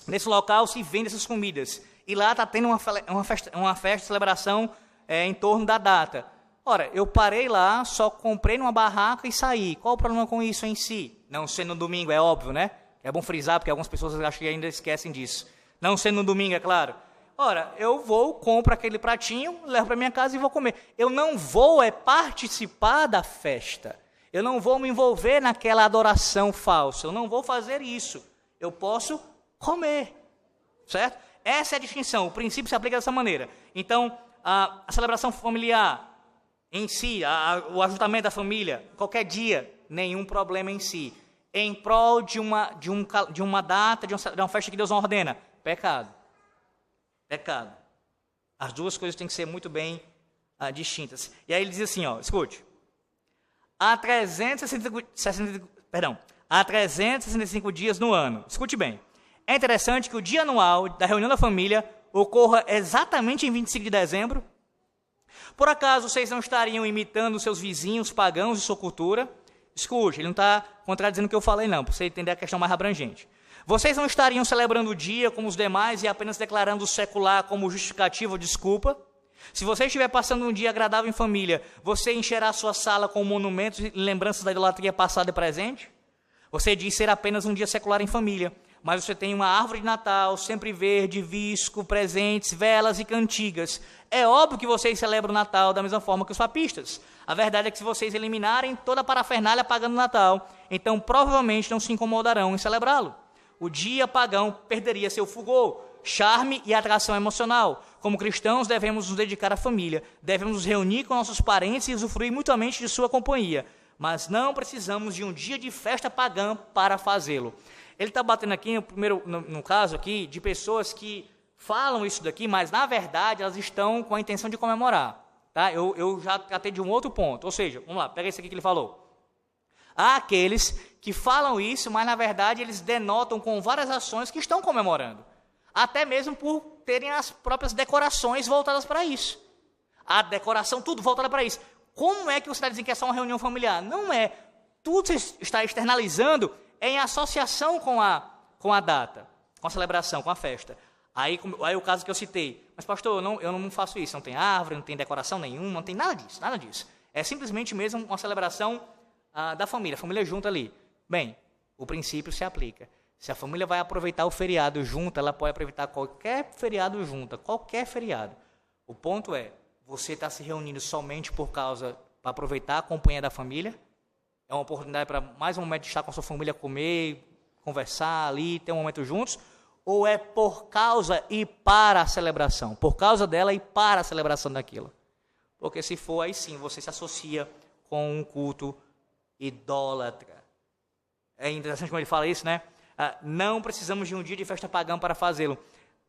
Nesse local se vende essas comidas. E lá está tendo uma festa de celebração em torno da data. Ora, eu parei lá, só comprei numa barraca e saí. Qual o problema com isso em si? Não sendo no domingo, é óbvio, né? É bom frisar, porque algumas pessoas acho que ainda esquecem disso. Não sendo no domingo, é claro. Ora, eu vou, compro aquele pratinho, levo para minha casa e vou comer. Eu não vou participar da festa. Eu não vou me envolver naquela adoração falsa. Eu não vou fazer isso. Eu posso comer. Certo? Essa é a distinção. O princípio se aplica dessa maneira. Então, a celebração familiar, em si, o ajuntamento da família, qualquer dia, nenhum problema em si. Em prol de uma data, de uma festa que Deus não ordena, pecado. Pecado. As duas coisas têm que ser muito bem distintas. E aí ele diz assim, escute. Há 365 dias no ano. Escute bem. É interessante que o dia anual da reunião da família ocorra exatamente em 25 de dezembro. Por acaso vocês não estariam imitando seus vizinhos pagãos e sua cultura? Escute, ele não está contradizendo o que eu falei não, para você entender a questão mais abrangente. Vocês não estariam celebrando o dia como os demais e apenas declarando o secular como justificativa ou desculpa? Se você estiver passando um dia agradável em família, você encherá sua sala com monumentos e lembranças da idolatria passada e presente? Você diz ser apenas um dia secular em família, mas você tem uma árvore de Natal, sempre verde, visco, presentes, velas e cantigas. É óbvio que vocês celebram o Natal da mesma forma que os papistas. A verdade é que se vocês eliminarem toda a parafernália pagando o Natal, então provavelmente não se incomodarão em celebrá-lo. O dia pagão perderia seu fulgor, charme e atração emocional. Como cristãos, devemos nos dedicar à família, devemos nos reunir com nossos parentes e usufruir mutuamente de sua companhia. Mas não precisamos de um dia de festa pagã para fazê-lo. Ele está batendo aqui, no caso aqui, de pessoas que falam isso daqui, mas na verdade elas estão com a intenção de comemorar. Tá? Eu já tratei de um outro ponto, ou seja, vamos lá, pega esse aqui que ele falou. Há aqueles que falam isso, mas na verdade eles denotam com várias ações que estão comemorando. Até mesmo por terem as próprias decorações voltadas para isso. A decoração, tudo voltada para isso. Como é que você está dizendo que é só uma reunião familiar? Não é. Tudo que você está externalizando é em associação com a data, com a celebração, com a festa. Aí o caso que eu citei. Mas, pastor, eu não faço isso. Não tem árvore, não tem decoração nenhuma, não tem nada disso, nada disso. É simplesmente mesmo uma celebração da família, a família junta ali. Bem, o princípio se aplica. Se a família vai aproveitar o feriado junto, ela pode aproveitar qualquer feriado junto, qualquer feriado. O ponto é, você está se reunindo somente para aproveitar a companhia da família? É uma oportunidade para mais um momento de estar com a sua família, comer, conversar ali, ter um momento juntos? Ou é por causa e para a celebração? Por causa dela e para a celebração daquilo? Porque se for, aí sim, você se associa com um culto idólatra. É interessante como ele fala isso, né? Não precisamos de um dia de festa pagã para fazê-lo.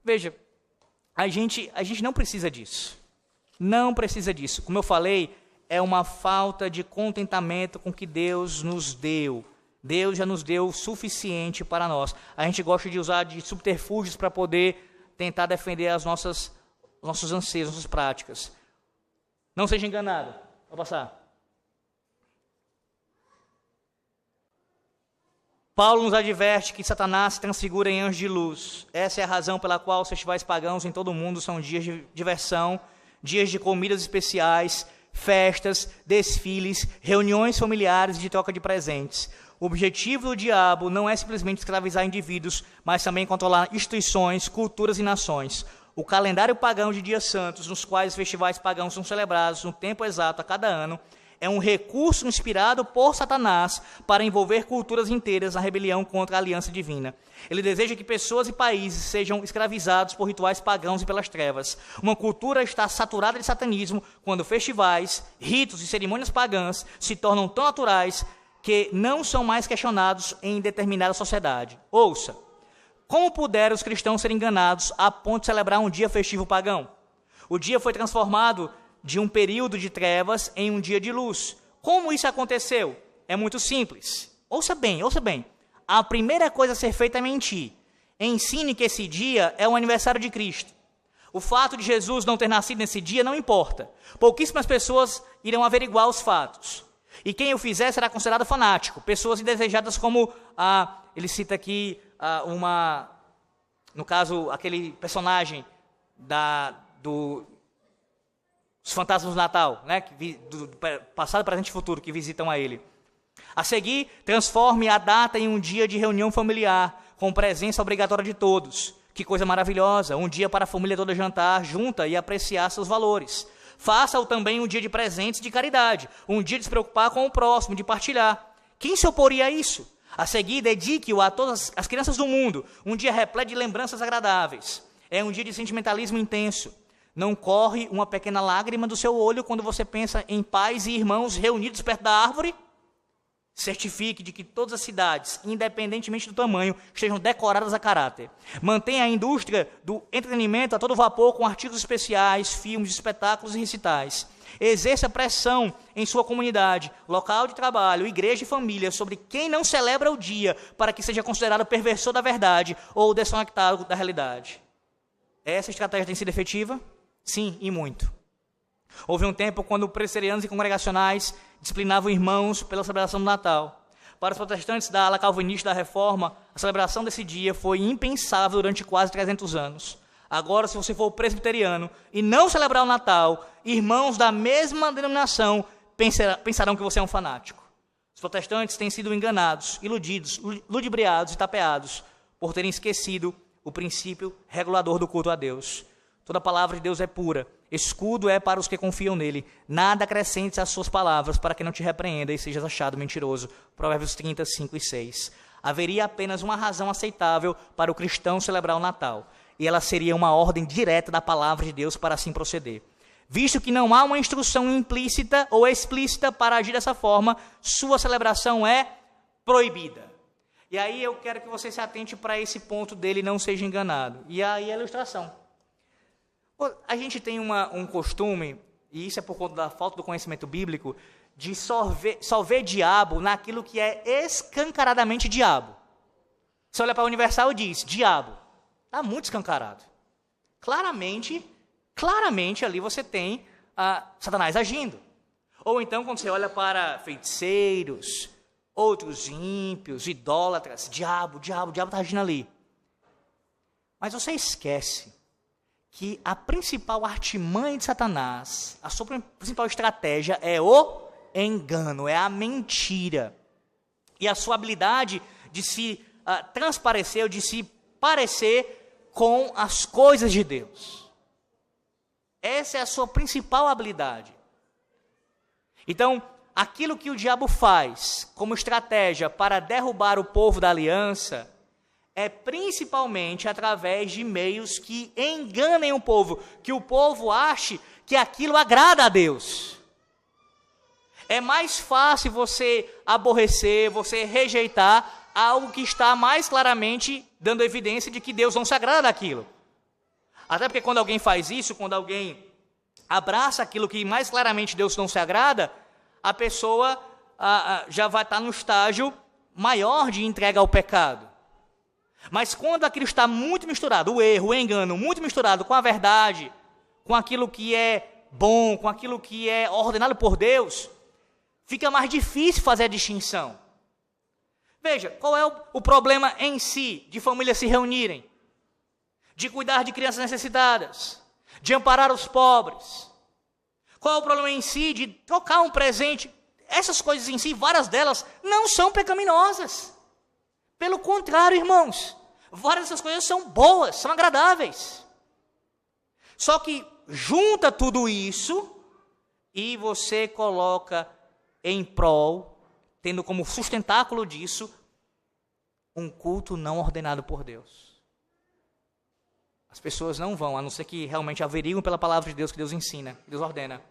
Veja, a gente não precisa disso. Não precisa disso. Como eu falei, é uma falta de contentamento com o que Deus nos deu. Deus já nos deu o suficiente para nós. A gente gosta de usar de subterfúgios para poder tentar defender os nossos anseios, nossas práticas. Não seja enganado. Vou passar. Paulo nos adverte que Satanás se transfigura em anjo de luz. Essa é a razão pela qual os festivais pagãos em todo o mundo são dias de diversão, dias de comidas especiais, festas, desfiles, reuniões familiares e de troca de presentes. O objetivo do diabo não é simplesmente escravizar indivíduos, mas também controlar instituições, culturas e nações. O calendário pagão de dias santos, nos quais os festivais pagãos são celebrados no tempo exato a cada ano, é um recurso inspirado por Satanás para envolver culturas inteiras na rebelião contra a aliança divina. Ele deseja que pessoas e países sejam escravizados por rituais pagãos e pelas trevas. Uma cultura está saturada de satanismo quando festivais, ritos e cerimônias pagãs se tornam tão naturais que não são mais questionados em determinada sociedade. Ouça, como puderam os cristãos ser enganados a ponto de celebrar um dia festivo pagão? O dia foi transformado de um período de trevas em um dia de luz. Como isso aconteceu? É muito simples. Ouça bem, ouça bem. A primeira coisa a ser feita é mentir. Ensine que esse dia é o aniversário de Cristo. O fato de Jesus não ter nascido nesse dia não importa. Pouquíssimas pessoas irão averiguar os fatos. E quem o fizer será considerado fanático. Pessoas indesejadas como, ele cita aqui, no caso, aquele personagem os fantasmas do Natal, né, do passado, presente e futuro, que visitam a ele. A seguir, transforme a data em um dia de reunião familiar, com presença obrigatória de todos. Que coisa maravilhosa, um dia para a família toda jantar junta e apreciar seus valores. Faça-o também um dia de presentes de caridade, um dia de se preocupar com o próximo, de partilhar. Quem se oporia a isso? A seguir, dedique-o a todas as crianças do mundo, um dia repleto de lembranças agradáveis. É um dia de sentimentalismo intenso. Não corre uma pequena lágrima do seu olho quando você pensa em pais e irmãos reunidos perto da árvore? Certifique de que todas as cidades, independentemente do tamanho, estejam decoradas a caráter. Mantenha a indústria do entretenimento a todo vapor com artigos especiais, filmes, espetáculos e recitais. Exerça pressão em sua comunidade, local de trabalho, igreja e família sobre quem não celebra o dia para que seja considerado perversor da verdade ou desconectado da realidade. Essa estratégia tem sido efetiva? Sim, e muito. Houve um tempo quando presbiterianos e congregacionais disciplinavam irmãos pela celebração do Natal. Para os protestantes da ala calvinista da Reforma, a celebração desse dia foi impensável durante quase 300 anos. Agora, se você for presbiteriano e não celebrar o Natal, irmãos da mesma denominação pensarão que você é um fanático. Os protestantes têm sido enganados, iludidos, ludibriados e tapeados por terem esquecido o princípio regulador do culto a Deus. Toda a palavra de Deus é pura. Escudo é para os que confiam nele. Nada acrescentes às suas palavras, para que não te repreenda e sejas achado mentiroso. Provérbios 30, 5 e 6. Haveria apenas uma razão aceitável para o cristão celebrar o Natal, e ela seria uma ordem direta da palavra de Deus para assim proceder. Visto que não há uma instrução implícita ou explícita para agir dessa forma, sua celebração é proibida. E aí eu quero que você se atente para esse ponto dele, não seja enganado. E aí a ilustração. A gente tem um costume, e isso é por conta da falta do conhecimento bíblico, de só ver diabo naquilo que é escancaradamente diabo. Você olha para o Universal e diz, diabo. Está muito escancarado. Claramente ali você tem Satanás agindo. Ou então, quando você olha para feiticeiros, outros ímpios, idólatras, diabo está agindo ali. Mas você esquece que a principal artimanha de Satanás, a sua principal estratégia é o engano, é a mentira. E a sua habilidade de se transparecer, ou de se parecer com as coisas de Deus. Essa é a sua principal habilidade. Então, aquilo que o diabo faz como estratégia para derrubar o povo da aliança é principalmente através de meios que enganem o povo, que o povo ache que aquilo agrada a Deus. É mais fácil você aborrecer, você rejeitar algo que está mais claramente dando evidência de que Deus não se agrada daquilo. Até porque quando alguém faz isso, quando alguém abraça aquilo que mais claramente Deus não se agrada, a pessoa já vai estar no estágio maior de entrega ao pecado. Mas quando aquilo está muito misturado, o erro, o engano, muito misturado com a verdade, com aquilo que é bom, com aquilo que é ordenado por Deus, fica mais difícil fazer a distinção. Veja, qual é o problema em si de famílias se reunirem? De cuidar de crianças necessitadas, de amparar os pobres. Qual é o problema em si de trocar um presente? Essas coisas em si, várias delas, não são pecaminosas. Pelo contrário, irmãos, várias dessas coisas são boas, são agradáveis. Só que junta tudo isso e você coloca em prol, tendo como sustentáculo disso, um culto não ordenado por Deus. As pessoas não vão, a não ser que realmente averiguem pela palavra de Deus, que Deus ensina, que Deus ordena,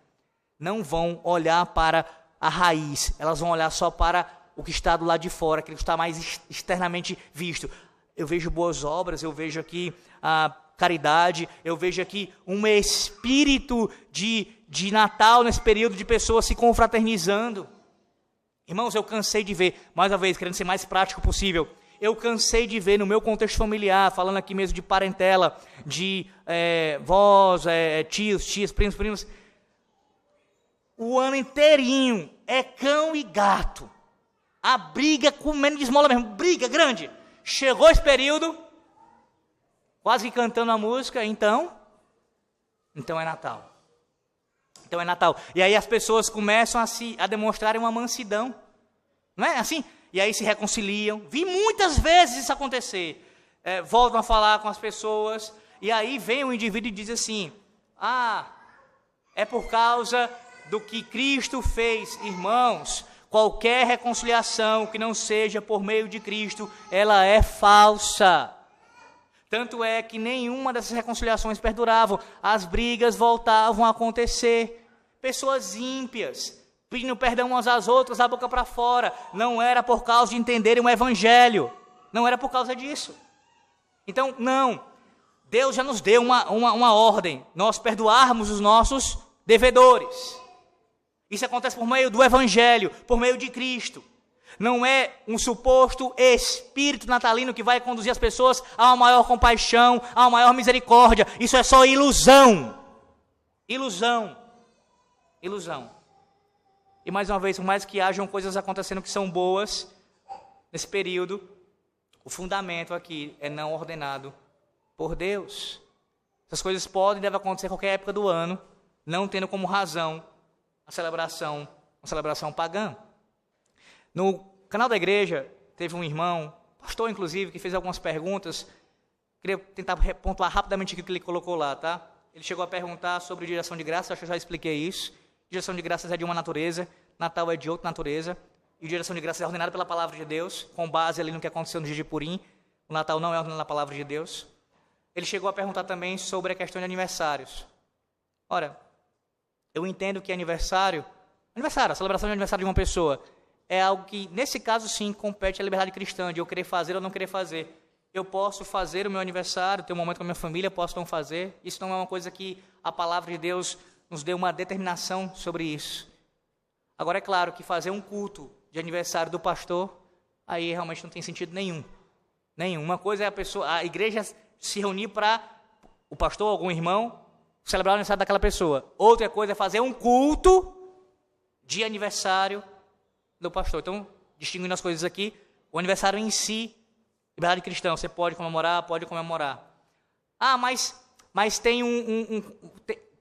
não vão olhar para a raiz, elas vão olhar só para o que está do lado de fora, aquilo que está mais externamente visto. Eu vejo boas obras, eu vejo aqui a caridade, eu vejo aqui um espírito de Natal nesse período, de pessoas se confraternizando. Irmãos, eu cansei de ver, mais uma vez, querendo ser mais prático possível, eu cansei de ver no meu contexto familiar, falando aqui mesmo de parentela, de vós, tios, tias, primos, o ano inteirinho é cão e gato. A briga comendo de esmola mesmo, briga grande. Chegou esse período, quase que cantando a música, então é Natal. Então é Natal. E aí as pessoas começam a demonstrarem uma mansidão. Não é assim? E aí se reconciliam. Vi muitas vezes isso acontecer. Voltam a falar com as pessoas. E aí vem um indivíduo e diz assim, é por causa do que Cristo fez. Irmãos, qualquer reconciliação que não seja por meio de Cristo, ela é falsa. Tanto é que nenhuma dessas reconciliações perduravam. As brigas voltavam a acontecer. Pessoas ímpias, pedindo perdão umas às outras, da boca para fora. Não era por causa de entenderem o evangelho. Não era por causa disso. Então, não. Deus já nos deu uma ordem. Nós perdoarmos os nossos devedores. Isso acontece por meio do evangelho, por meio de Cristo. Não é um suposto espírito natalino que vai conduzir as pessoas a uma maior compaixão, a uma maior misericórdia. Isso é só ilusão. Ilusão. Ilusão. E mais uma vez, por mais que hajam coisas acontecendo que são boas, nesse período, o fundamento aqui é não ordenado por Deus. Essas coisas podem e devem acontecer em qualquer época do ano, não tendo como razão uma celebração pagã. No canal da igreja, teve um irmão, pastor inclusive, que fez algumas perguntas. Queria tentar pontuar rapidamente o que ele colocou lá, tá? Ele chegou a perguntar sobre direção de graças, acho que eu já expliquei isso. Direção de graças é de uma natureza, Natal é de outra natureza. E direção de graças é ordenada pela palavra de Deus, com base ali no que aconteceu no dia de Purim. O Natal não é ordenado na palavra de Deus. Ele chegou a perguntar também sobre a questão de aniversários. Ora, eu entendo que aniversário, a celebração de aniversário de uma pessoa, é algo que, nesse caso sim, compete à liberdade cristã, de eu querer fazer ou não querer fazer. Eu posso fazer o meu aniversário, ter um momento com a minha família, posso não fazer. Isso não é uma coisa que a palavra de Deus nos deu uma determinação sobre isso. Agora, é claro que fazer um culto de aniversário do pastor, aí realmente não tem sentido nenhum. Uma coisa é a igreja se reunir para o pastor ou algum irmão celebrar o aniversário daquela pessoa. Outra coisa é fazer um culto de aniversário do pastor. Então, distinguindo as coisas aqui, o aniversário em si, liberdade cristã, você pode comemorar. Ah, mas tem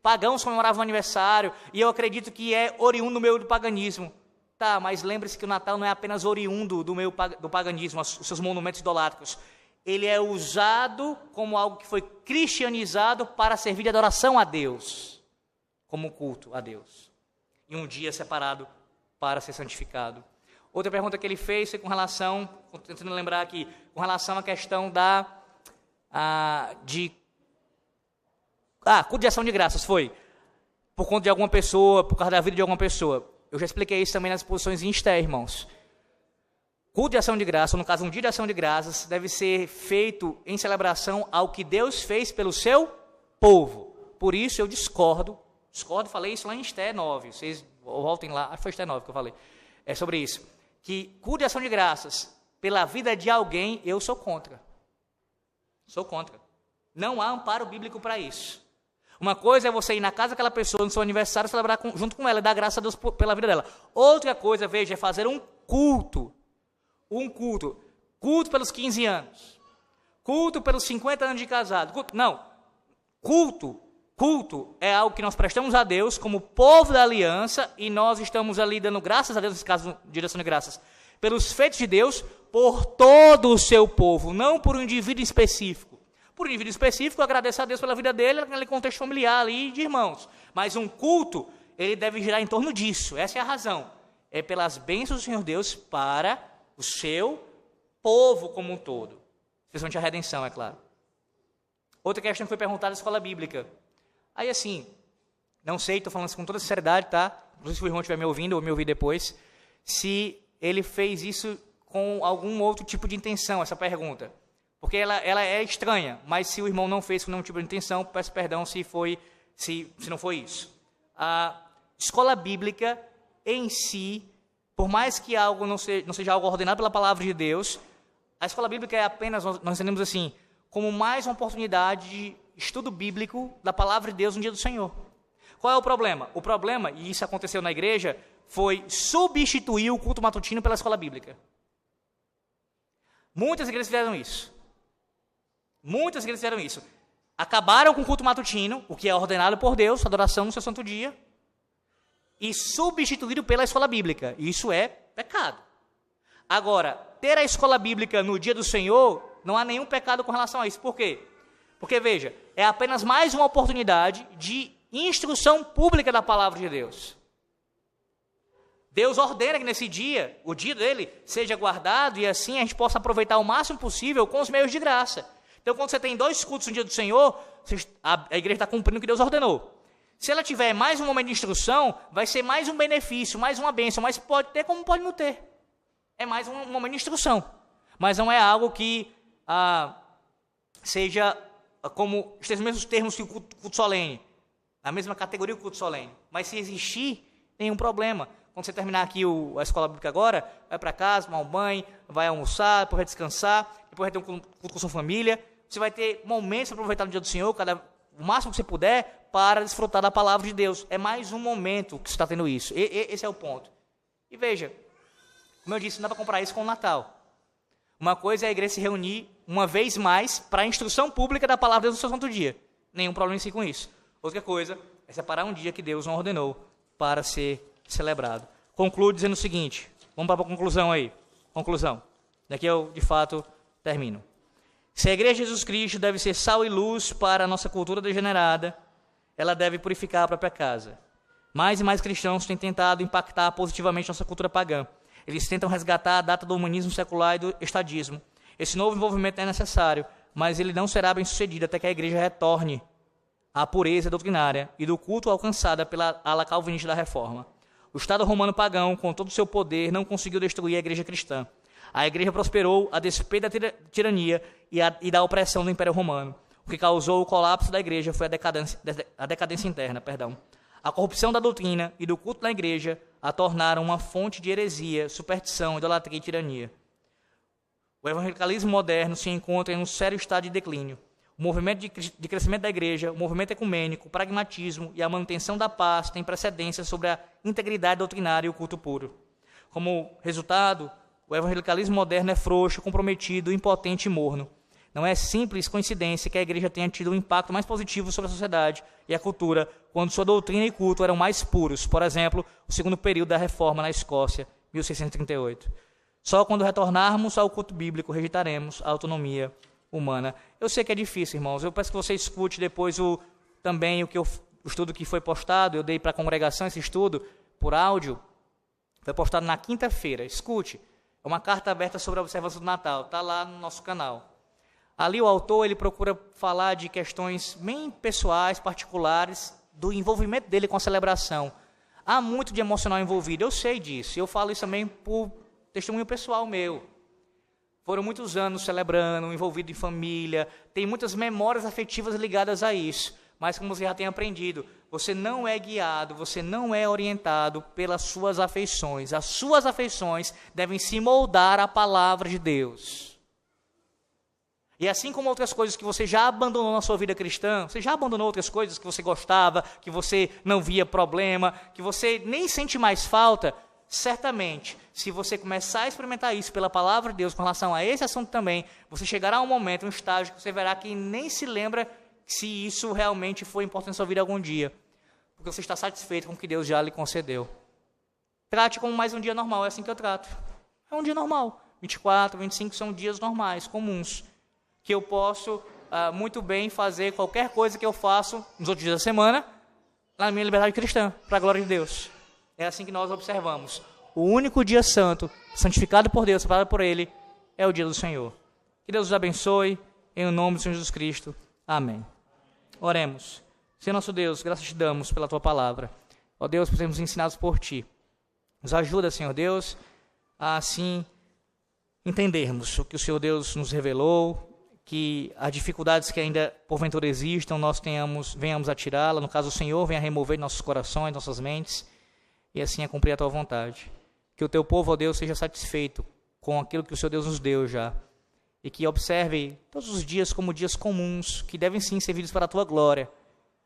pagãos comemoravam o aniversário, e eu acredito que é oriundo do paganismo. Tá, mas lembre-se que o Natal não é apenas oriundo do paganismo, os seus monumentos idolátricos. Ele é usado como algo que foi cristianizado para servir de adoração a Deus, como culto a Deus. E um dia separado para ser santificado. Outra pergunta que ele fez foi com relação, tentando lembrar aqui, com relação à questão culto de ação de graças, foi por conta de alguma pessoa, por causa da vida de alguma pessoa. Eu já expliquei isso também nas exposições Insta, irmãos. Culto de ação de graças, ou no caso um dia de ação de graças, deve ser feito em celebração ao que Deus fez pelo seu povo. Por isso eu discordo, falei isso lá em Esté 9, vocês voltem lá, foi Esté 9 que eu falei, é sobre isso. Que culto de ação de graças pela vida de alguém, eu sou contra. Não há amparo bíblico para isso. Uma coisa é você ir na casa daquela pessoa no seu aniversário, celebrar junto com ela e dar graças a Deus pela vida dela. Outra coisa, veja, é fazer um culto. Culto pelos 15 anos. Culto pelos 50 anos de casado. Culto é algo que nós prestamos a Deus como povo da aliança e nós estamos ali dando graças a Deus, nesse caso, direção de graças, pelos feitos de Deus por todo o seu povo, não por um indivíduo específico. Por um indivíduo específico, agradecer a Deus pela vida dele, naquele contexto familiar ali de irmãos. Mas um culto, ele deve girar em torno disso. Essa é a razão. É pelas bênçãos do Senhor Deus para o seu povo como um todo. Especialmente a redenção, é claro. Outra questão que foi perguntada na escola bíblica. Aí assim, não sei, estou falando isso com toda sinceridade, tá? Não sei se o irmão estiver me ouvindo ou me ouvir depois. Se ele fez isso com algum outro tipo de intenção, essa pergunta. Porque ela é estranha, mas se o irmão não fez com nenhum tipo de intenção, peço perdão se não foi isso. A escola bíblica em si, por mais que algo não seja algo ordenado pela palavra de Deus, a escola bíblica é apenas, nós entendemos assim, como mais uma oportunidade de estudo bíblico da palavra de Deus no dia do Senhor. Qual é o problema? O problema, e isso aconteceu na igreja, foi substituir o culto matutino pela escola bíblica. Muitas igrejas fizeram isso. Acabaram com o culto matutino, o que é ordenado por Deus, adoração no seu santo dia, e substituíram pela escola bíblica. Isso é pecado. Agora, ter a escola bíblica no dia do Senhor, não há nenhum pecado com relação a isso. Por quê? Porque, veja, é apenas mais uma oportunidade de instrução pública da palavra de Deus. Deus ordena que nesse dia, o dia dele, seja guardado e assim a gente possa aproveitar o máximo possível com os meios de graça. Então, quando você tem 2 cultos no dia do Senhor, a igreja está cumprindo o que Deus ordenou. Se ela tiver mais um momento de instrução, vai ser mais um benefício, mais uma bênção, mas pode ter como pode não ter. É mais um momento de instrução. Mas não é algo que seja como os mesmos termos que o culto solene, a mesma categoria que o culto solene. Mas se existir, nenhum problema. Quando você terminar aqui a escola bíblica agora, vai para casa, tomar um banho, vai almoçar, depois vai descansar, depois vai ter um culto com sua família. Você vai ter momentos para aproveitar no dia do Senhor, o máximo que você puder, para desfrutar da palavra de Deus. É mais um momento que você está tendo isso. Esse é o ponto. E veja, como eu disse, não dá para comparar isso com o Natal. Uma coisa é a igreja se reunir uma vez mais para a instrução pública da palavra de Deus no seu santo dia. Nenhum problema em si com isso. Outra coisa é separar um dia que Deus não ordenou para ser celebrado. Concluo dizendo o seguinte, vamos para a conclusão aí. Conclusão. Daqui eu, de fato, termino. Se a igreja de Jesus Cristo deve ser sal e luz para a nossa cultura degenerada, ela deve purificar a própria casa. Mais e mais cristãos têm tentado impactar positivamente nossa cultura pagã. Eles tentam resgatar a data do humanismo secular e do estadismo. Esse novo envolvimento é necessário, mas ele não será bem sucedido até que a igreja retorne à pureza doutrinária e do culto alcançada pela ala calvinista da Reforma. O Estado romano pagão, com todo o seu poder, não conseguiu destruir a igreja cristã. A igreja prosperou a despeito da tirania e da opressão do Império Romano. O que causou o colapso da igreja foi a decadência interna. A corrupção da doutrina e do culto da igreja a tornaram uma fonte de heresia, superstição, idolatria e tirania. O evangelicalismo moderno se encontra em um sério estado de declínio. O movimento de crescimento da igreja, o movimento ecumênico, o pragmatismo e a manutenção da paz têm precedência sobre a integridade doutrinária e o culto puro. Como resultado, o evangelicalismo moderno é frouxo, comprometido, impotente e morno. Não é simples coincidência que a igreja tenha tido um impacto mais positivo sobre a sociedade e a cultura quando sua doutrina e culto eram mais puros. Por exemplo, o segundo período da Reforma na Escócia, 1638. Só quando retornarmos ao culto bíblico rejeitaremos a autonomia humana. Eu sei que é difícil, irmãos. Eu peço que você escute depois o estudo que foi postado. Eu dei para a congregação esse estudo por áudio. Foi postado na quinta-feira. Escute. É uma carta aberta sobre a observância do Natal. Está lá no nosso canal. Ali o autor ele procura falar de questões bem pessoais, particulares, do envolvimento dele com a celebração. Há muito de emocional envolvido, eu sei disso. Eu falo isso também por testemunho pessoal meu. Foram muitos anos celebrando, envolvido em família, tem muitas memórias afetivas ligadas a isso. Mas como você já tem aprendido, você não é guiado, você não é orientado pelas suas afeições. As suas afeições devem se moldar à palavra de Deus. E assim como outras coisas que você já abandonou na sua vida cristã, você já abandonou outras coisas que você gostava, que você não via problema, que você nem sente mais falta, certamente, se você começar a experimentar isso pela palavra de Deus com relação a esse assunto também, você chegará a um momento, um estágio que você verá que nem se lembra se isso realmente foi importante na sua vida algum dia, porque você está satisfeito com o que Deus já lhe concedeu. Trate como mais um dia normal, é assim que eu trato. É um dia normal. 24, 25 são dias normais, comuns, que eu posso muito bem fazer qualquer coisa que eu faço nos outros dias da semana, na minha liberdade cristã, para a glória de Deus. É assim que nós observamos. O único dia santo, santificado por Deus, separado por Ele, é o dia do Senhor. Que Deus os abençoe, em nome do Senhor Jesus Cristo. Amém. Oremos. Senhor nosso Deus, graças te damos pela Tua palavra. Ó Deus, por sermos ensinados por Ti. Nos ajuda, Senhor Deus, a assim entendermos o que o Senhor Deus nos revelou, que as dificuldades que ainda porventura existam, nós venhamos a tirá-la. No caso, o Senhor venha remover de nossos corações, nossas mentes, e assim a cumprir a Tua vontade. Que o Teu povo, ó Deus, seja satisfeito com aquilo que o Senhor Deus nos deu já, e que observe todos os dias como dias comuns, que devem sim ser vividos para a Tua glória,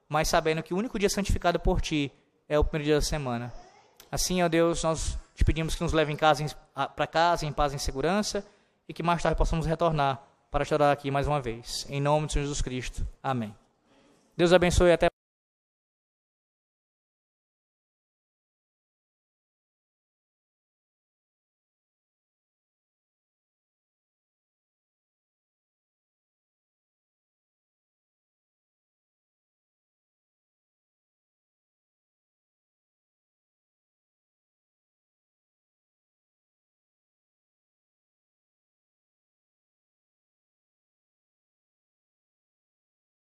mas sabendo que o único dia santificado por Ti é o primeiro dia da semana. Assim, ó Deus, nós te pedimos que nos leve para casa em paz e em segurança, e que mais tarde possamos retornar para te orar aqui mais uma vez. Em nome de Jesus Cristo. Amém. Deus abençoe e até